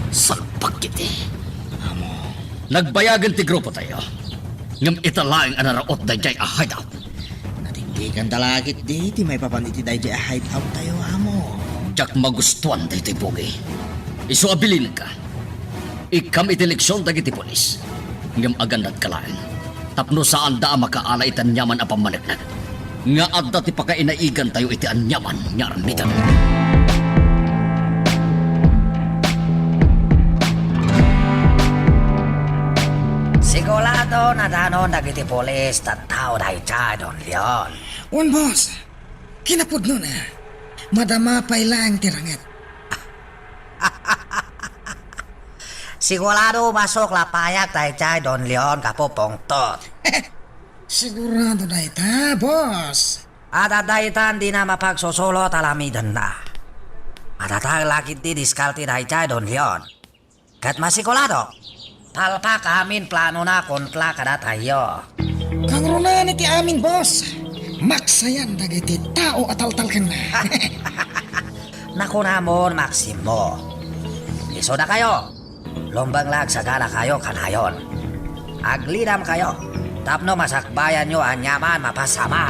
Salpag kiti. Nagbayagan ti grupo tayo. Ngam italaing anaraot da jay a hideout. Natindigan talagit di, ti may papaniti dahi di ahayt out tayo, amo. Jak magustuhan da iti boge. Iso abilin ka. Ikam iti leksyon dagiti polis. Ngam agandad kalain. Tapno saan da makaala iti anyaman a pamanagnan. Nga adda ti pakainaigan tayo iti anyaman nga armitan. Sigurado na danon dagiti polis tattao dahi chay Don Leon. Wan, boss. Kinapod nun, Madama pa ilang tirangat. Sigurado masok lapayag dahi chay Don Leon kapupongtot. Sigurado na ita, boss. At adaytan di na mapagsusulot alamidan na. Matatag lakit di diskalti dahi chay Don Leon. Kat masikulado, talpa kamin plano na kontla kada tayo. Kang Ronan iti amin, boss. Maksayan dagiti tao atal-tal ka na. Naku namon, Maximo. Iso na kayo. Lombang lag sagana kayo kanayon. Aglidam kayo. Tapno masakbayan nyo anyaman mapasama.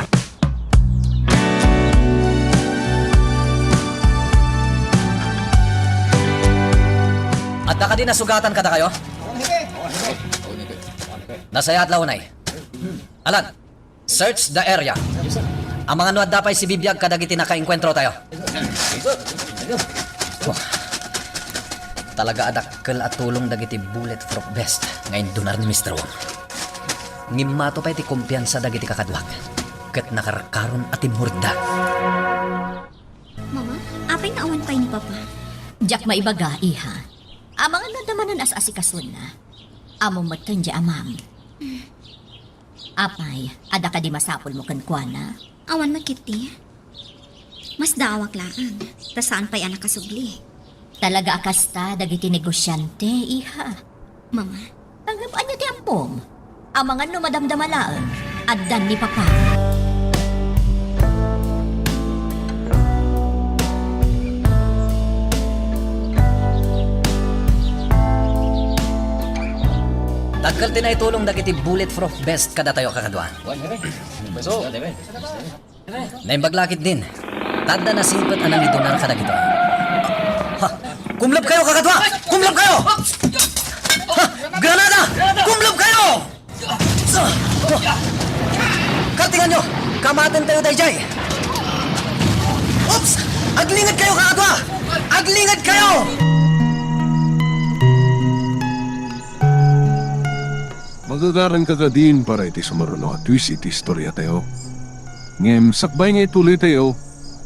Adda ka din nasugatan kada kayo? Nasaya at launay. Alan, search the area. Ang mga nuad dapay si Bibiyag kadagiti nakainkwentro tayo. Wah. Talaga adakkel at tulong dagiti bulletproof vest ngayon dunar ni Mr. Wong. Ngimmato pa iti kumpiyansa dagiti kakadwak. Ket nakarakaron at imurda. Mama, apay nga awan pay ni Papa. Jak maibaga, iha. Amang nadamanan as asikason na. Among matkan di amam. Apay, ada ka di masapol mo kan kuana. Awan makiti. Mas daawak laan. Ta saan pa'y anak kasugli? Talaga akasta dagiti negosyante, iha. Mama, Tanggapaan niya ti ampom. Ang mga numadamdamalaan, addan ni Papa. Dagkal tinay tulong dagiti bulletproof vest kada tayo kakadwa. Naimbaglakit din. Tanda na singpet anang idunar kada gito. Ha! Kumlab kayo kakadwa! Kumlab kayo! Ha! Granada! Kumlab kayo! Kartingan nyo! Kamatin tayo dayjay! Oops! Aglingad kayo kakadwa! Aglingad kayo! Magagaran ka ka din para iti sumaruno at twist iti istorya tayo. Ngem, sakbay nga ituloy tayo,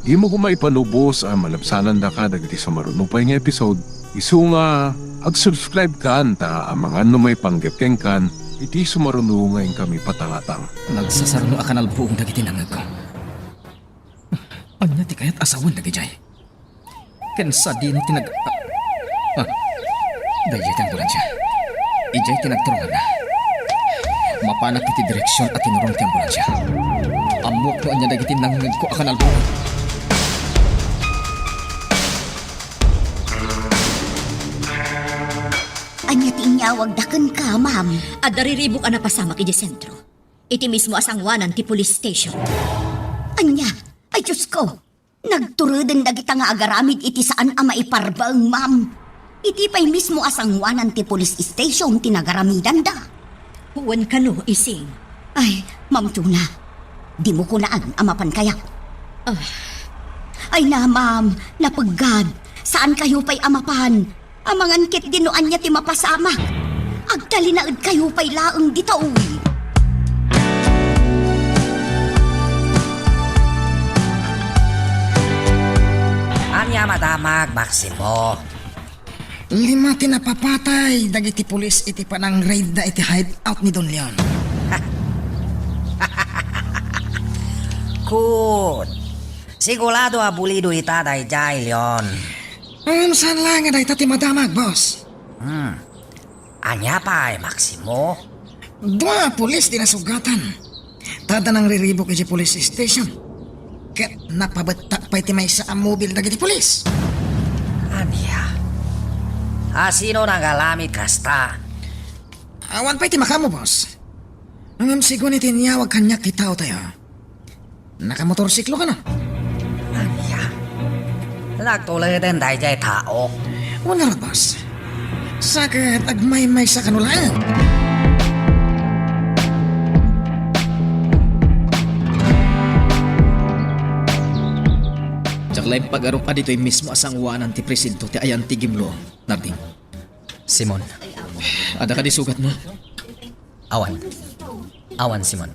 di mo kumaipanubos ang malapsanan da ka dagiti sumaruno pa nga episode. Isu nga, ag-subscribe ka anta ang mga may panggepkeng kan, iti sumaruno ngayon kami patangatang. Nagsasarno akan albuong dagiti nangag ko. Anya ti kayat asawan dagijay. Kensa din tinag... Dayjay ti ambulansya. Ijay tinagturungan na. Mapanak iti direksyon at tinurong ti ambulansya. Amok no anya dagiti nangag ko akan albuong. Anya ti inyawag daken ka, ma'am. At dariribok ang napasama kiti sentro. Iti mismo asangwanan ti police station. Anya, ay Diyos ko. Nagturuden dagita nga agaramid iti saan ang maiparbang, ma'am. Iti pa'y mismo asangwanan ti police station tinagaramidan da. Huwan ka no, ising. Ay, ma'am Tuna, di mo kunaan amapan kaya. Ay na, ma'am, napaggad. Saan kayo pa'y amapan? Amangan kit dinuan niya ti mapasama. Agtalinaad kayo pa'y laeng ditaw. Anya madamag, Maximo. 5 tinapapatay dagiti pulis iti panang raid da iti hideout ni Don Leon. Good. Sigurado abulido ita dayjay, Leon. Saan lang nga dahita ti madamag, boss? Anya pa Maximo? 2 pulis di nasugatan. Tada nang riribok iti police station. Ket napabatak pa iti may sa mobil dagiti pulis. Anya? Sino nagalamit kasta? Awan pa iti makamo, boss. Ang sigon iti niyawag kanyak ti tao tayo. Nakamotorsiklo ka na. Anya? Nagtuloy din dayjay tao. Wala ra, boss. Sakit agmay-may sa kanulaan. Jaklay pag-arup pa dito'y mismo asangwanan ti presinto ti ayan ti Gimlo. Narding, Simon. ada ka di sugat mo? Awan. Awan, Simon.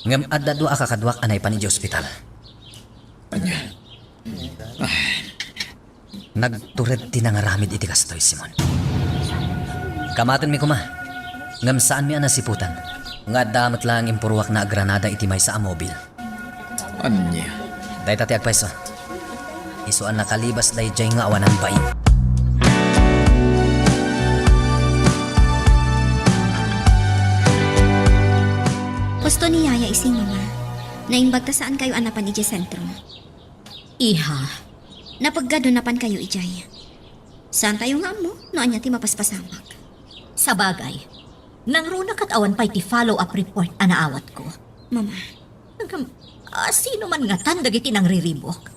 Ngam adda dua kakadwak anay pa ni hospital. Anya? Nagtured tinangaramid iti kastoy, Simon. Kamaten mi kuma. Ngam saan mi anasiputan. Nga damat lang impurwak na granada iti may sa amobil. Anya? Dahil tati agpaiso. Isuan nakalibas dahi jay nga awanan bain. Gusto ni Yaya ising mama. Naimbag ta saan kayo anapan iti sentro. Iha, Napaggado napan kayo ijay. Saan tayo nga mo? No anya ti mapaspasamak. sa bagay. Nang runak at awan pa'y ti follow-up report anaawat ko. Mama, Sino man nga tandag iti nang riribok?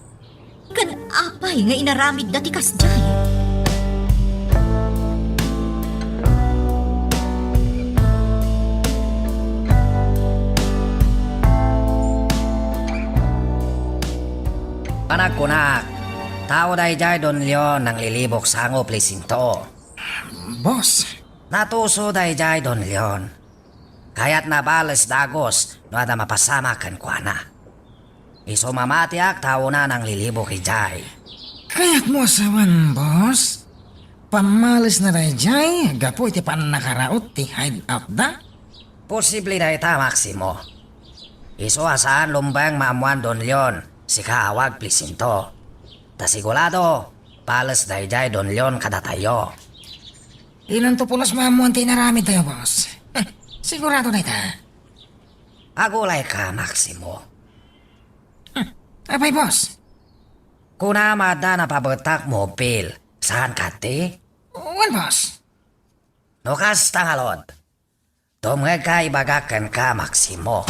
Kan apay nga inaramid dati kasjay. Kunak. Tao dayjay Don Leon ng lilibok sango plesinto. Boss, Natuso dayjay Don Leon. Kaya't nabales dagos no ada mapasama kan kuana. Iso mamatiak tao na ng lilibok ijay. kaya't mo asawan, boss. Pamalis na dayjay, gapo iti pan nakaraot ti hideout da. Posible na ita, Maximo. Iso asaan lumbang maamuan Don Leon, si kaawag plesinto. Tasigurado, palas dayjay Don Leon kada tayo. Ilan to pulos mamuan ti narami tayo, boss. Sigurado na ita. Agulay ka, Maximo. Abay, boss. Kuna mada na pabetak mobil, saan kati? Well, boss. Nukas tangalod. Tumngeg ka ibagakan ka, Maximo.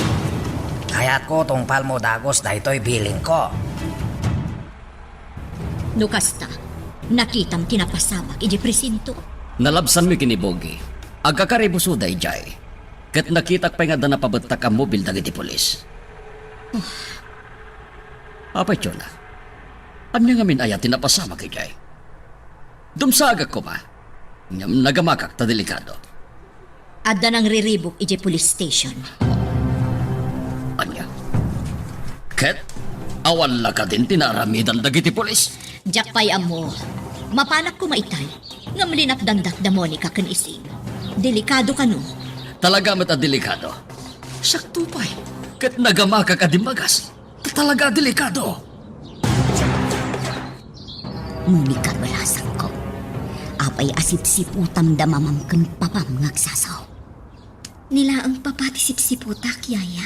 Kaya't ko tungpal mo dagos na ito'y biling ko. Nukasta, nakitam tinapasamak iti presinto. Nalabsan mi kinibogi. Agkakaribuso dayjay. Kat nakitak pa nga da napabatak ang mobil dagiti polis. Apay tiyona. Anya nga min ayat tinapasama kay jay. Dumsagak ko ba? Ngam nagamakak ta delikado. Adda nang riribok iti police station. Anya? Ket, awan la ka din tinaramidan dagiti polis. Jakpay amo, mapanak ko maitay. Ngam linapdandak da Monica kan ising. Delikado ka no. Talaga mat delikado. Sakto pa'y. Ket nagamakak adimagas. Talaga delikado. Monica balasan ko. Apay asip-siputam da mamamken papam ngagsasaw. Nila ang papatisip-siputak, yaya.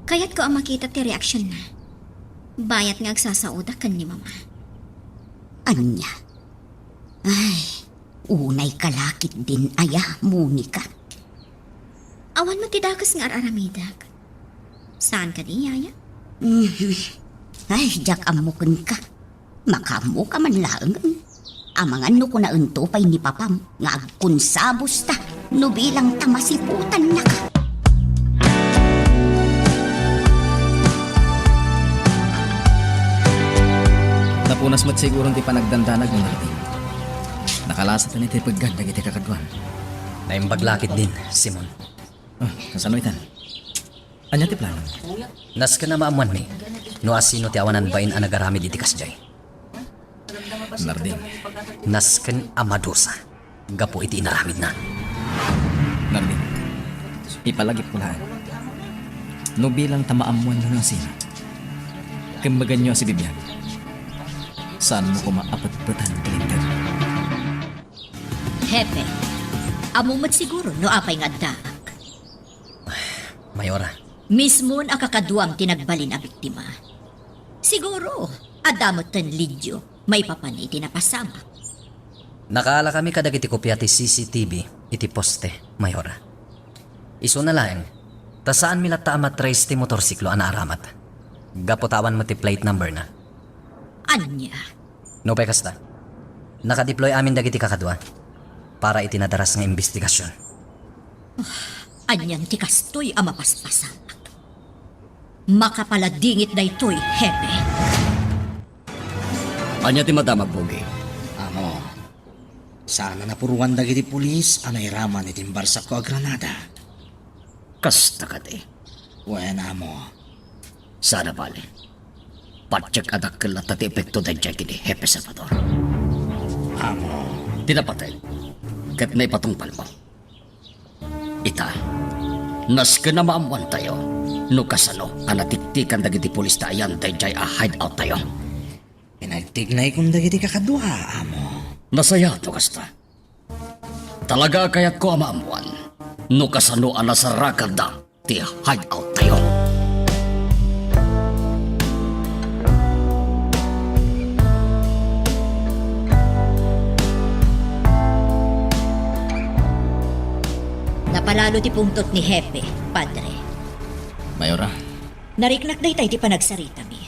Kaya't ko ang makita ti reaksyon na. Bayat nga agsasauda kan ni mama. Anya? Ay, unay kalakit din aya, Monica. Awan mo tidakas nga araramidag. Saan ka di, yaya? Ay, jak amukin ka. Makamu ka man lang. Amangan no ko na unto pay ni papam. Nga agkunsabos ta. No bilang tamasiputan na ka. Napunas mat siguro ti panagdandanag mo natin. Nakalasa ta ni ti paggandag iti kakadwan. Naimbaglakit din, Simon. Oh, kasano itan? Anya ti plano? Nas ka na maamuan mi. No asino ti awanan bain ang nagaramid iti kasjay. Narding. Nas kan amadosa. Gapo iti inaramid na. Narding. Ipalagip ko lahat. No bilang tamaamuan nyo ng sino. Kumbagan nyo si Bibian. Saan mo ko maapat-patan kalintag? Hepe, amumat siguro no apay nga daak. Mayora, Mismon ang kakaduang tinagbalin a biktima. Siguro, adamot tan lidyo, may papanay tinapasama. nakaala kami kadag iti kopya ti CCTV iti poste, Mayora. Iso na lang, ta saan milata amat trace ti motorsiklo ang aramat. Gapotawan mo ti plate number na. Anya, No pay kasta. Nakadeploy amin dagiti kakadwa para itinadaras nga investigasyon. anyang tikastoy ang mapaspasamak. Makapaladingit na ito'y hepe. Anya ti madamag bogi. Amo, sana napuruan dagiti pulis anay raman itim barsak ko a Granada. Kasta ka di. Wen amo, Sana bali. Patsak adakkel at ti epekto da dyan kini Hepe Salvador. amo, Tinapatay. Kat na ipatungpal mo. Ita, nas ka na maamuan tayo. No kasano, anatiktikan dagiti pulis ta ayan dayjay a hideout tayo. pinagtignay kong dagiti kakadwa, amo. Nasaya to kasta. Talaga kayat ko amaamuan. No kasano anasarakal da ti hideout tayo. Napalalo ti pungtot ni Hepe, padre. Mayora, Nariknak day tayo ti panagsarita mi.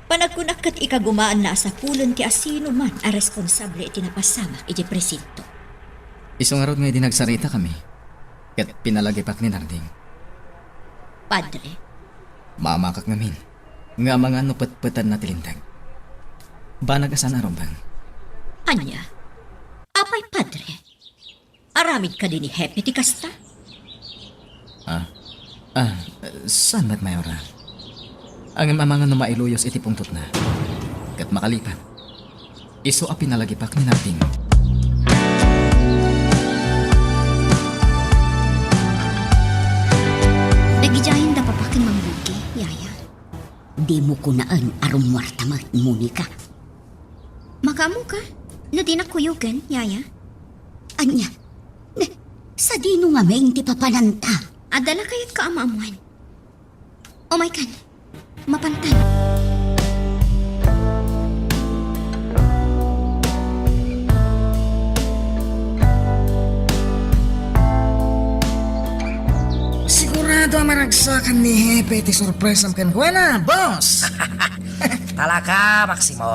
Panagkunak kat ikagumaan na sa pulon ti asino man a responsable iti napasama iti presinto. isong araw nga dinagsarita kami. Kat pinalagipak ni Narding. Padre, Mamakak ngamin. Nga mga nupet-petan na tilintag. Banag asan aron bang? Anya, apay padre. Aramid ka din ni Hepe ti kasta. Saan ba't mayora? Ang mamanga no mailuyos iti pungtot na. Kat makalipan. Iso a pinalagipak ni nating. Nagijahin da papakin mangbuti, yaya. Di mo kunaan aron wartama, Monica. Makamu ka? No di nakuyugan, yaya? Anya, sa dino nga may ti papananta. Adala kayat ka amaamuan. Oh my God, mapantan. Sigurado maragsakan ni Hepe ti surpresam ken kuana, boss. Talaga, Maximo.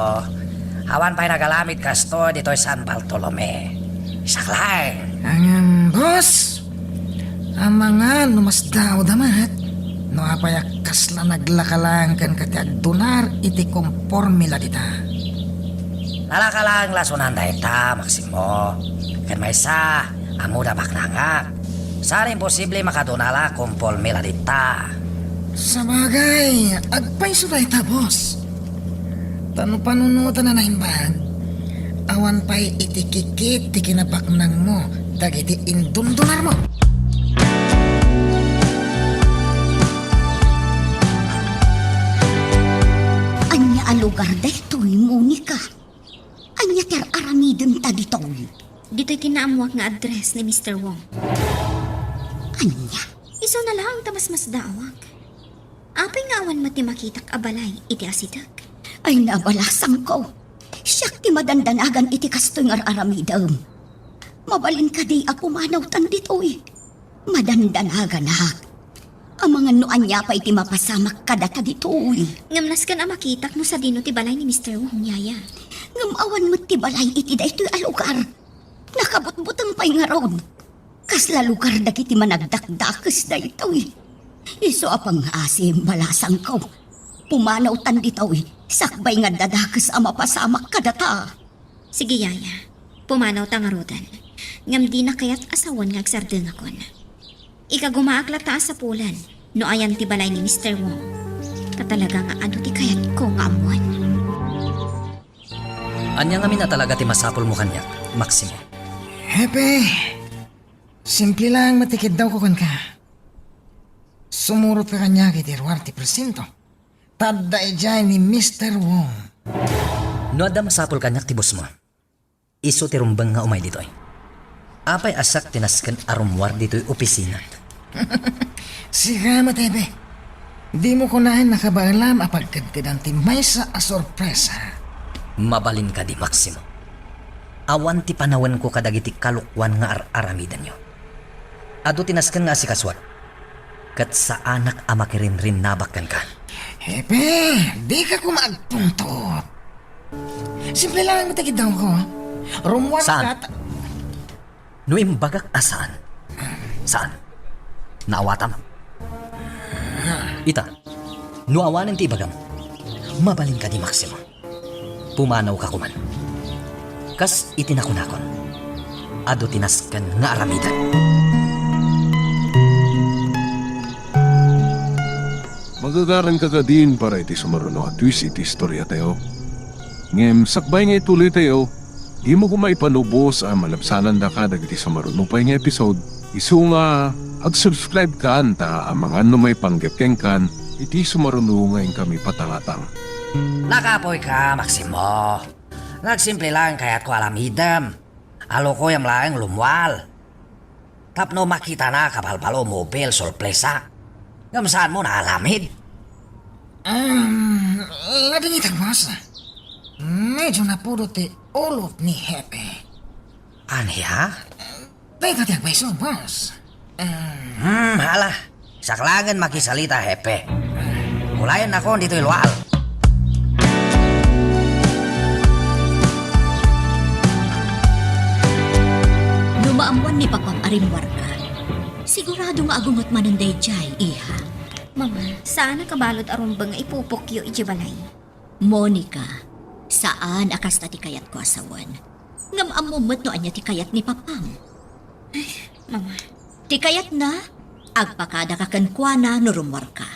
Awan pa'y nagalamit kasto dito'y San Bartolome. Saklay. Angan, boss. Ang mga numasdaw damat. No apayak kasla naglakalang kan katiag donar iti kompormila dita. Nalakalang lasunan da ita, Maximo. Kan may sa, amuda baknangak. Saan imposible makadunala kung polmila dita. Sa bagay, agpay suday ta, boss. Tano panunutan na naimbag. Awan pa'y itikikit ti kinabaknang mo. Dagiti indundunar mo. Anya alugar daytoy, Monica. Anya ter aramidon ta ditoy. Dito'y tinaamuak nga address ni Mr. Wong. Anya, Iso na lang tamas-mas daawag. Apay nga awan mati makitak abalay iti asidag. ay nabalasang ko. Siyak ti madandanagan iti kastoy nga aramidam. Mabalin ka di ako manawtan ditoy. Madandanagan hak. Ang mga nuan niya pa iti mapasamak kadata ditoy. Ngamnas ka na makitak no sa dino ti balay ni Mr. Wong, yaya. Ngamawan mo ti balay iti daytoy alugar. Nakabutbutang pa'y nga ron. Kasla lugar dagiti managdakdakes daytoy. Iso apang asim balasang ko. Pumanaw tan ditoy. Sakbay nga dadakes ang mapasamak kadata. Sige, yaya. Pumanaw tangarutan. Ngam di na kaya't asawan nga agsardeng akon. Ikagumaakla taas sa pulan. No ayan ti balay ni Mr. Wong. Katalaga nga ano ti kayat ko nga amuan. Anya nga mina talaga ti masapol mo kanyak, Maximo. Hepe, simple lang matikid daw ko kan ka. Sumurot ka kanya kiti Ruarte Presinto. Tadda ijay ni Mr. Wong. No adda masapol kanyak ti boss mo. Iso ti rumbang nga umay ditoy. Apay asak tinasken arumwar ditoy opisina. Sigamat, Hepe. Di mo kunahin nakabaalam apagkadkadan ti may sa asorpresa. Mabalin ka di, Maximo. Awan ti panawan ko kadagiti kalukwan nga aramidan nyo. Ado tinasken nga si kaswat. Kat sa anak amakirin rin nabakan ka. Hepe, di ka kumagpuntot. Simple lang matikid daw ko. Rumwar Saan? ka... No imbagak asaan? Saan? Naawatam? Ita, no awanan ti ibagam. Mabalin ka di, Maximo. Pumanaw ka kuman. Kas itinakon-akon. Ado tinaskan nga aramidan. Magagaran ka din para iti sumaruno at twist iti istorya tayo. Ngem, sakbay nga ituloy tayo. Di mo kumaipanubos ang malapsanan da ka dagiti sumaruno pa nga episode. Isu nga, ag-subscribe ka anta ang mga may panggapkeng kan iti sumaruno ngayon kami patangatang. Nakapoy ka, Maximo. Nagsimple lang kaya't ko alamidam. Alo ko yung laing lumwal. Tapno makita na kabalbalo mobil sorpresa. Gamsaan mo na alamid? Lading itang boss. Medyo napuro ti ulot ni Hepe. Anya? Tayo ka tiyag beso, boss. Hala. Saklangan makisalita, Hepe. Kulayan ako dito ilwal. Numaamuan ni Papang Arimwar ka. Sigurado nga agungot mananday jay, iha. Mama, saan nakabalot aron bang ipupukyo iti balay? Monica, saan akas na ti kayat ko asawan? Ngam amumot no anya ti kayat ni papam. Mama, Ti kayat na, agpakada ka kankwana no rumor ka.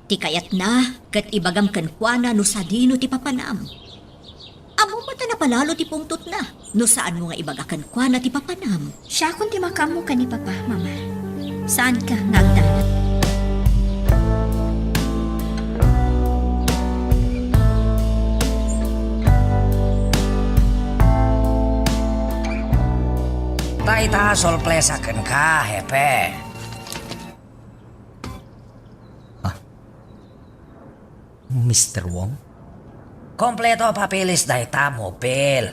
Ti kayat na, kat ibagam kankwana no sadino ti papanam. Amo mata na palalo ti pungtot na, no saan mo nga ibaga kankwana ti papanam. siya kung timakamu ka ni Papa, Mama. Saan ka ngagdanat? Taita sorpresakeun ka, hepe. Mr. Wong? Kompleto papilis dayta mobil.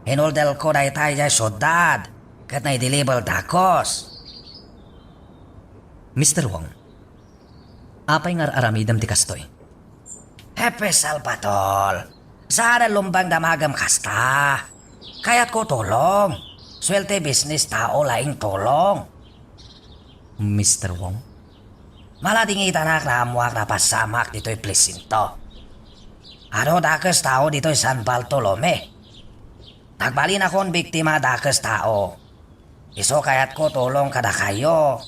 Hinuldel ko dayta jay syudad. Kat na i-deliver dakos. Mr. Wong, apay nga aramidam ti kastoy? Hepe Salvatore. Sana lumbang damagam kasta. Kaya't ko tulong. Swerte business tao laing tulong. Mr. Wong? Malating itanak na amuak na pasamak dito'y Plesinto. Ano dakes tao dito'y San Bartolome. Nagbalin akong biktima dakes tao. Iso kaya't ko tulong kada kayo.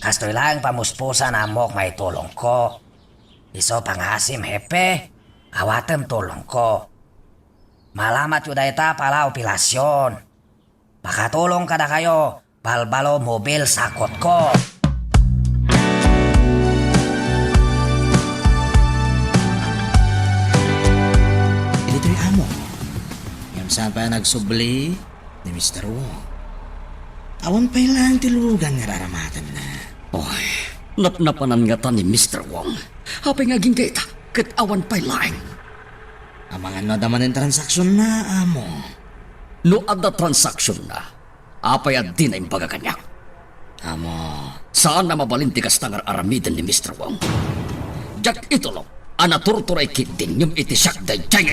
Kastoy lang pamuspusan amok may tulong ko. Iso pangasim hepe, awatem tulong ko. Malamat yun dayta pala opilasyon. Makatulong kada kayo, balbalo mobil sakot ko. Ilito'y amo. Ngam saan pa nagsubli ni Mr. Wong. Awan pa lang tilugan nga raramatan na. Oy, napnapanan nga ta ni Mr. Wong. Hapay nga ging kita, kat awan pa'y laing. Ang mga nadaman ng transaksyon na amo. No ada transaksyon na, apay at din ay pagkakanyak. Amo. Saan na mabalinti kas tangar aramidan ni Mr. Wong? Jak ito lo, anaturturay kitin yung itisyak day jay.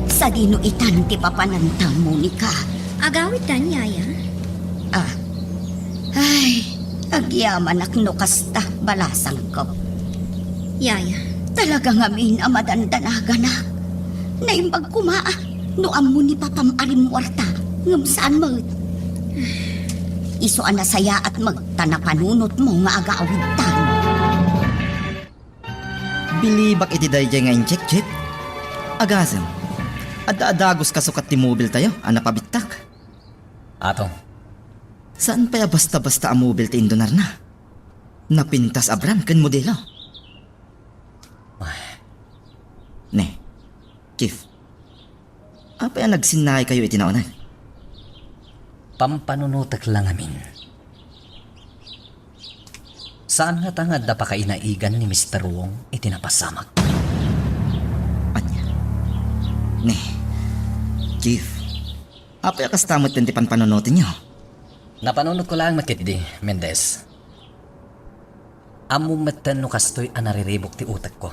Sa dino itan ti papanantang Monica. Agawit tan, Yaya. Ay, agyaman ak no kasta balasang ko. Yaya, Talaga ngamin ang madandanagan naimbag kumaa, no amo ni papam arimwarta, ngam saan mo. Iso ana saya at magtanapanunot mo nga agaawintan. Bilibak iti dayjay nga incheck-check. Agasem, adagos kasukat ti mobil tayo, pabitak. Atong, Saan pa ya basta-basta ang mobil ti Indonar na? Napintas abram ken modelo. Ne, Kif, apa ya nagsinay kayo itinaunan? pampanunutak lang amin. Saan nga tangad na pakainaigan ni Mr. Wong itinapasamak? Anya? Ne, Kif, apa ya kastamot din ti panpanunutin nyo? Napanunod ko lang makitdi, Mendez. Amo metten no kastoy anariribok ti utak ko.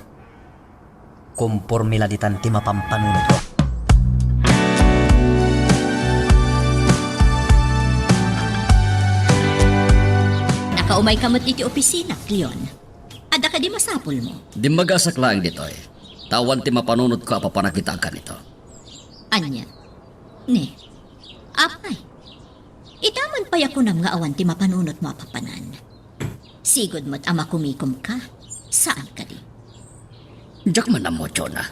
Kumpormi laditan ti mapampanunod ko. Nakaumay ka mat iti opisina, Cleon. Ada ka di masapol mo. Di magasak lang dito eh. Tawan ti mapanunod ko apapanakita ka nito. Anya? Ne, apay. Itaman pa yakunam nga awan ti mapanunot mo apapanan. Sigod mo't ama kumikom ka. Saan ka di? Jak man mo, Chona.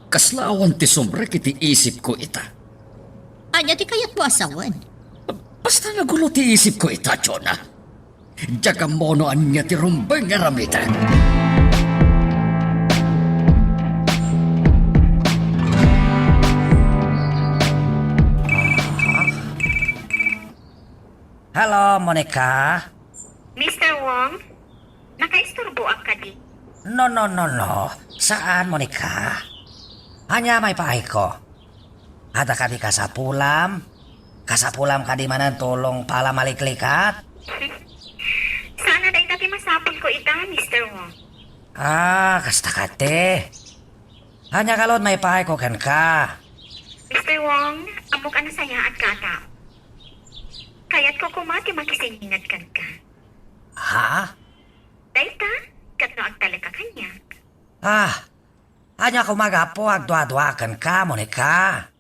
Kaslawan ti sombre kiti isip ko ita. Anya ti kayat mo asawan. Basta nagulo ti isip ko ita, Chona. Jak ang monoan niya ti rumbeng aramitan. Hello, Monica. Mr. Wong, nakaisturbo ang kadi. No. Saan, Monica? Hanya may pahay ko. Ada ka di kasapulam? Kasapulam ka di manan tulong pala maliklikat? Sana dahil dati masapol ko ita, Mr. Wong. Kasta kate. Hanya kalod may pahay ko kan ka. Mr. Wong, amok ano saya at kata. Kaya't ko kumati makisinginad kan ka. Ha? Dayta, kat no agtalaka kanya. Hanya kumagapo agdwa-dwa kan ka, Monica.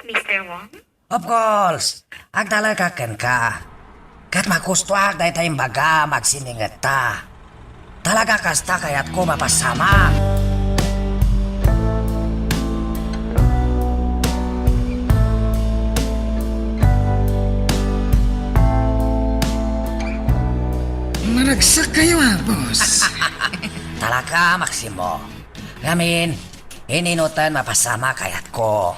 Mr. Wong, Of course, agdalaga kan ka. Kat makustuag dahi tayong baga magsiningat ta. Talaga kasta kaya't ko mapasama. Maragsak kayo boss. Talaga, Maximo. Ngamin, ininutan mapasama kayat ko.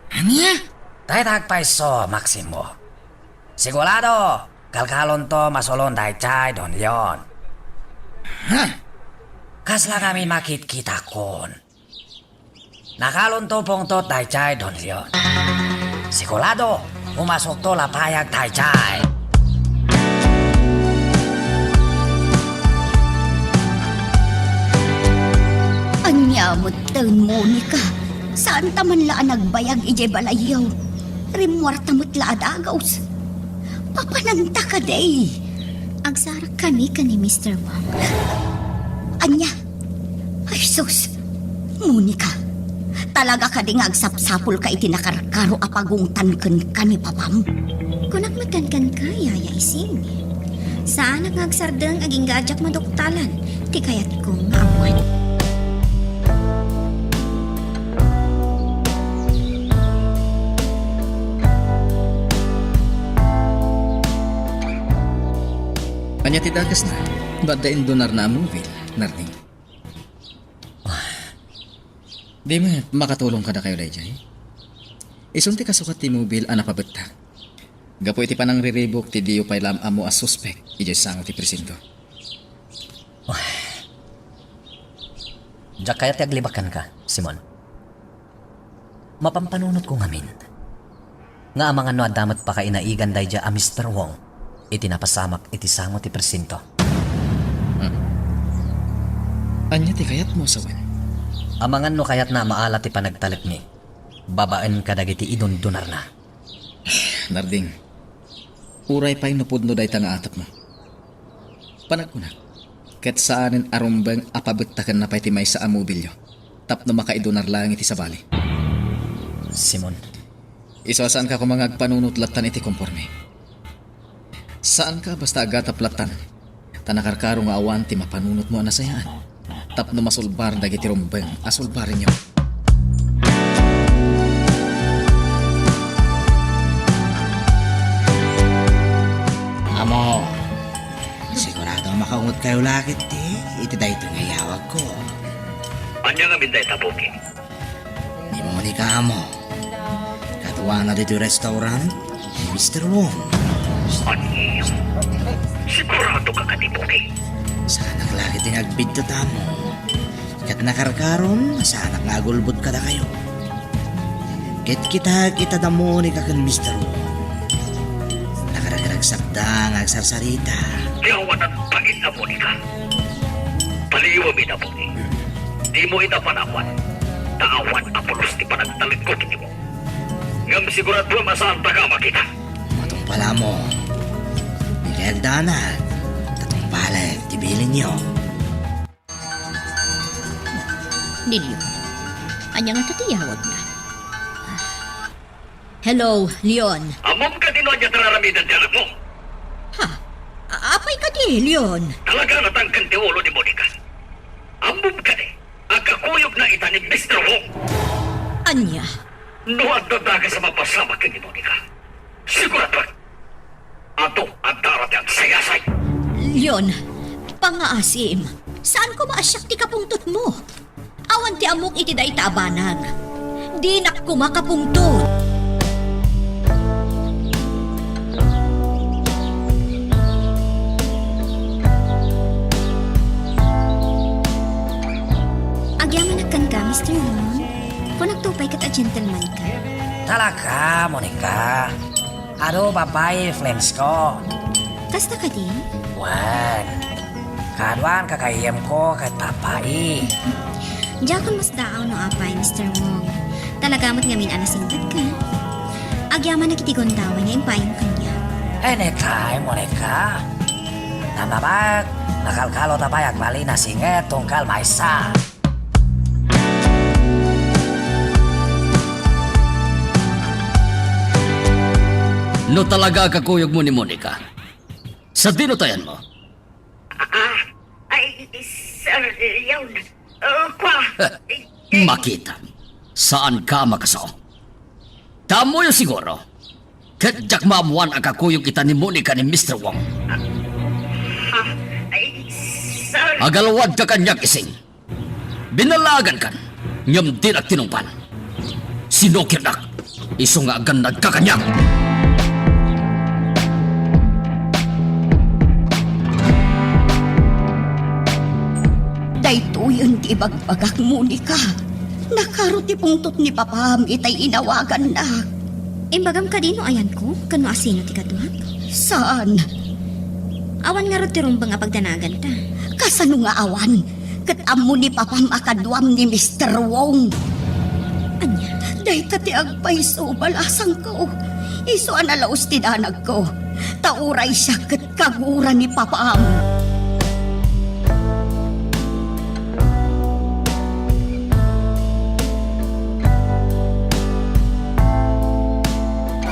Anya? Tayo tagpaiso, Maximo. Sigurado, kalkalon to masulon dahi chay don yon. Ha? Kasla kami makit-kita kon. Nakalon to pong to dahi chay don yon. Sigurado, umasok to lapayag dahi chay. Anya mo taon, Monica. Saan taman laan nagbayag ije balayaw? Rimwarta mo't laadagaws. Papananta ka day. Agsarak kami ka ni Mr. Wong. Anya? Ay sus. Monica. Talaga ka ding agsapsapul ka itinakarkaro apagungtan ka ni papam. Kunak matankan ka, yaya ising. Saan ang agsardang aging gajak madoktalan? Ti kayat kong awan. Anya ti dagas na. Badain donar na movie, Narding. Di mo makatulong ka na kayo, Dayjay. Isunti ka sukat ti mobil ana pabagtak. Gapo iti panang riribok ti diyo pay lam amo as suspect. Ijay sango ti presinto. Diyak kaya ti aglibakan ka, Simon. Mapampanunot ko ngamin. Nga amangan no adamat pa ka inaigan dayja a Mr. Wong. Iti napasamak iti sango ti presinto. Anya ti kayat mo sawan? Amangan no kayat na maala ti panagtalek ni. Babaan ka dagiti idundunar na. Narding, uray pa'y napudno day nga atap mo. Panagkunak, kat saanin arumbang apabagtakan na pa'y timay sa amobilyo. Tapno makaidunar lang iti sa bali. Simon. Isasaan ka kumangag panunutlatan iti konforme. Saan ka basta agataplatan? Tanakarkaro nga awan ti mapanunot mo anasayaan. Tapno masulbar dagiti rumbang asulbarin nyo. Amo, sigurado makaungot kayo lakit iti dayto nga yawag ko. Anya nga minday tabuki. Ni Monica amo. Katuwa na dito restaurant ni Mr. Wong. Anya? Sigurado ka katibuki. Sana lakit yung agbidto tamo. Kat nakarkaron, sana nga gulbot ka na kayo. Kat kita na Monica kan Mr. Wong. Nakaragsaktang agsarsarita. Yawan ang pangit na Monica. Paliwa mi na buki. Di mo ita panawan. Taawan apulos ti panagtalit ko kiti mo. Ngam sigurado masaan taga makita. Matong pala mo. Nagagdanag. Tatong palag, tibilin niyo. Nilyo. Anya nga tatiyawag na. Hello, Leon. Amom ka din niya tararamidan di anak mo. Ha? Apay ka di, Leon? Talaga natangkan ti ulo ni Monica. Amom ka din. Agkakuyog na ita ni Mr. Wong. Anya? Nuwag daga sa mapasama ka ni Monica. Sigurado. Ato ang darat ang sayasay. Leon, pangaasim. Saan ko maasyak ti kapungtot mo? Awan ti amok iti day tabanag. Di nak kumakapungtot. Agyaman akan ka, Mr. Wong. Kung nagtupay kat a gentleman ka. Talaga, Monica. Ano babae flames ko? Kasta ka din? Wan. Kadwan kakayem ko kay papai. Jakon mas daaw no apay, Mr. Wong. Talagamot ngamin anasingkad ka. Agyaman na kitigon daw niya impayong kanya. Anytime, Monica. Namamag, nakalkalo tapayag bali na singet tungkal maysa. No talaga kakuyog mo ni Monica? Sa dinutayan mo? Ay, sir, yun. Kwa. Makita. Saan ka makaso? Tamo yung siguro. Kadyak maamuan ang kakuyog kita ni Monica ni Mr. Wong. Ay, sir. Agalawad ka kanyak ising. Binalagan kan. Ngam din at tinumpan. Sinokirnak. Iso nga agan nagkakanyak. Daytoy di bagbagak Monica. Nakaruti pungtot ni Papam itay inawagan na. Imbagam ka dino ayan ko, kano asino ti kaduhak? Saan? Awan nga rutirong ba nga pagdanagan ta? Kasano nga awan? Katamo ni Papam akadwam ni Mr. Wong. Anya? Day tati agpaiso balasang ko. Iso analaos tinanag ko. Tauray siya kat kagura ni Papam.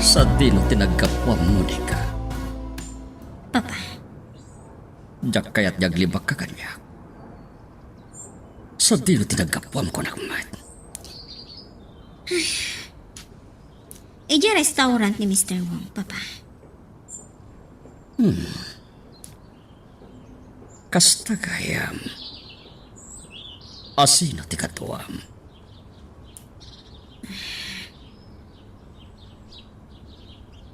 Sa dino tinagkapwa Monica. Papa, Diyak kaya't yaglibak ka kanyak. Sa dino tinagkapwam ko nagmat. ija restaurant ni Mr. Wong, Papa. Kasta kayam. Asino ti katuam.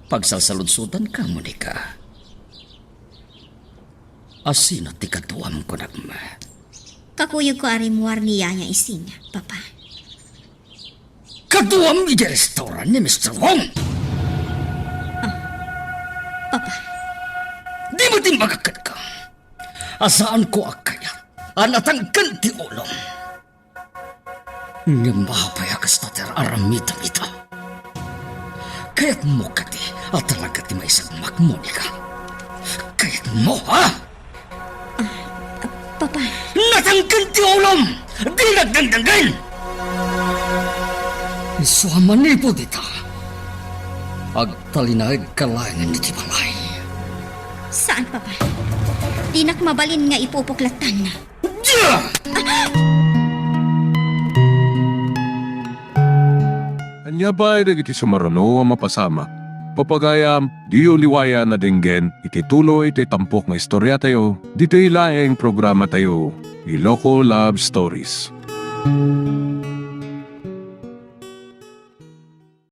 Pagsasaludsudan ka, Monica. Asino ti katuam ko nagmat. Kakuyog ko arimuar niya niya isin, Papa. Katuam iti restaurant ni Mr. Wong. Papa, Di mo timbagakat ka. Asaan ko akaya? Anatangkan ti ulong. Nga mahapayakas na ter aramitan ita. Kaya't mo kati at talaga ti may isang Monica. Kaya't mo, ha? Papa, Natangkan ti ulong! Di nagdangdanggan! Isuaman ni po dita. Agtalinag kalayan ni ti balay. saan, Papa? Dinak mabalin nga ipupuklatan na. Anya ba ay iti sumarano ang mapasama? Papagayam, di uliwaya na dinggen, iti tuloy iti tampok nga istorya tayo, dito ilaeng programa tayo, Iloko Love Stories.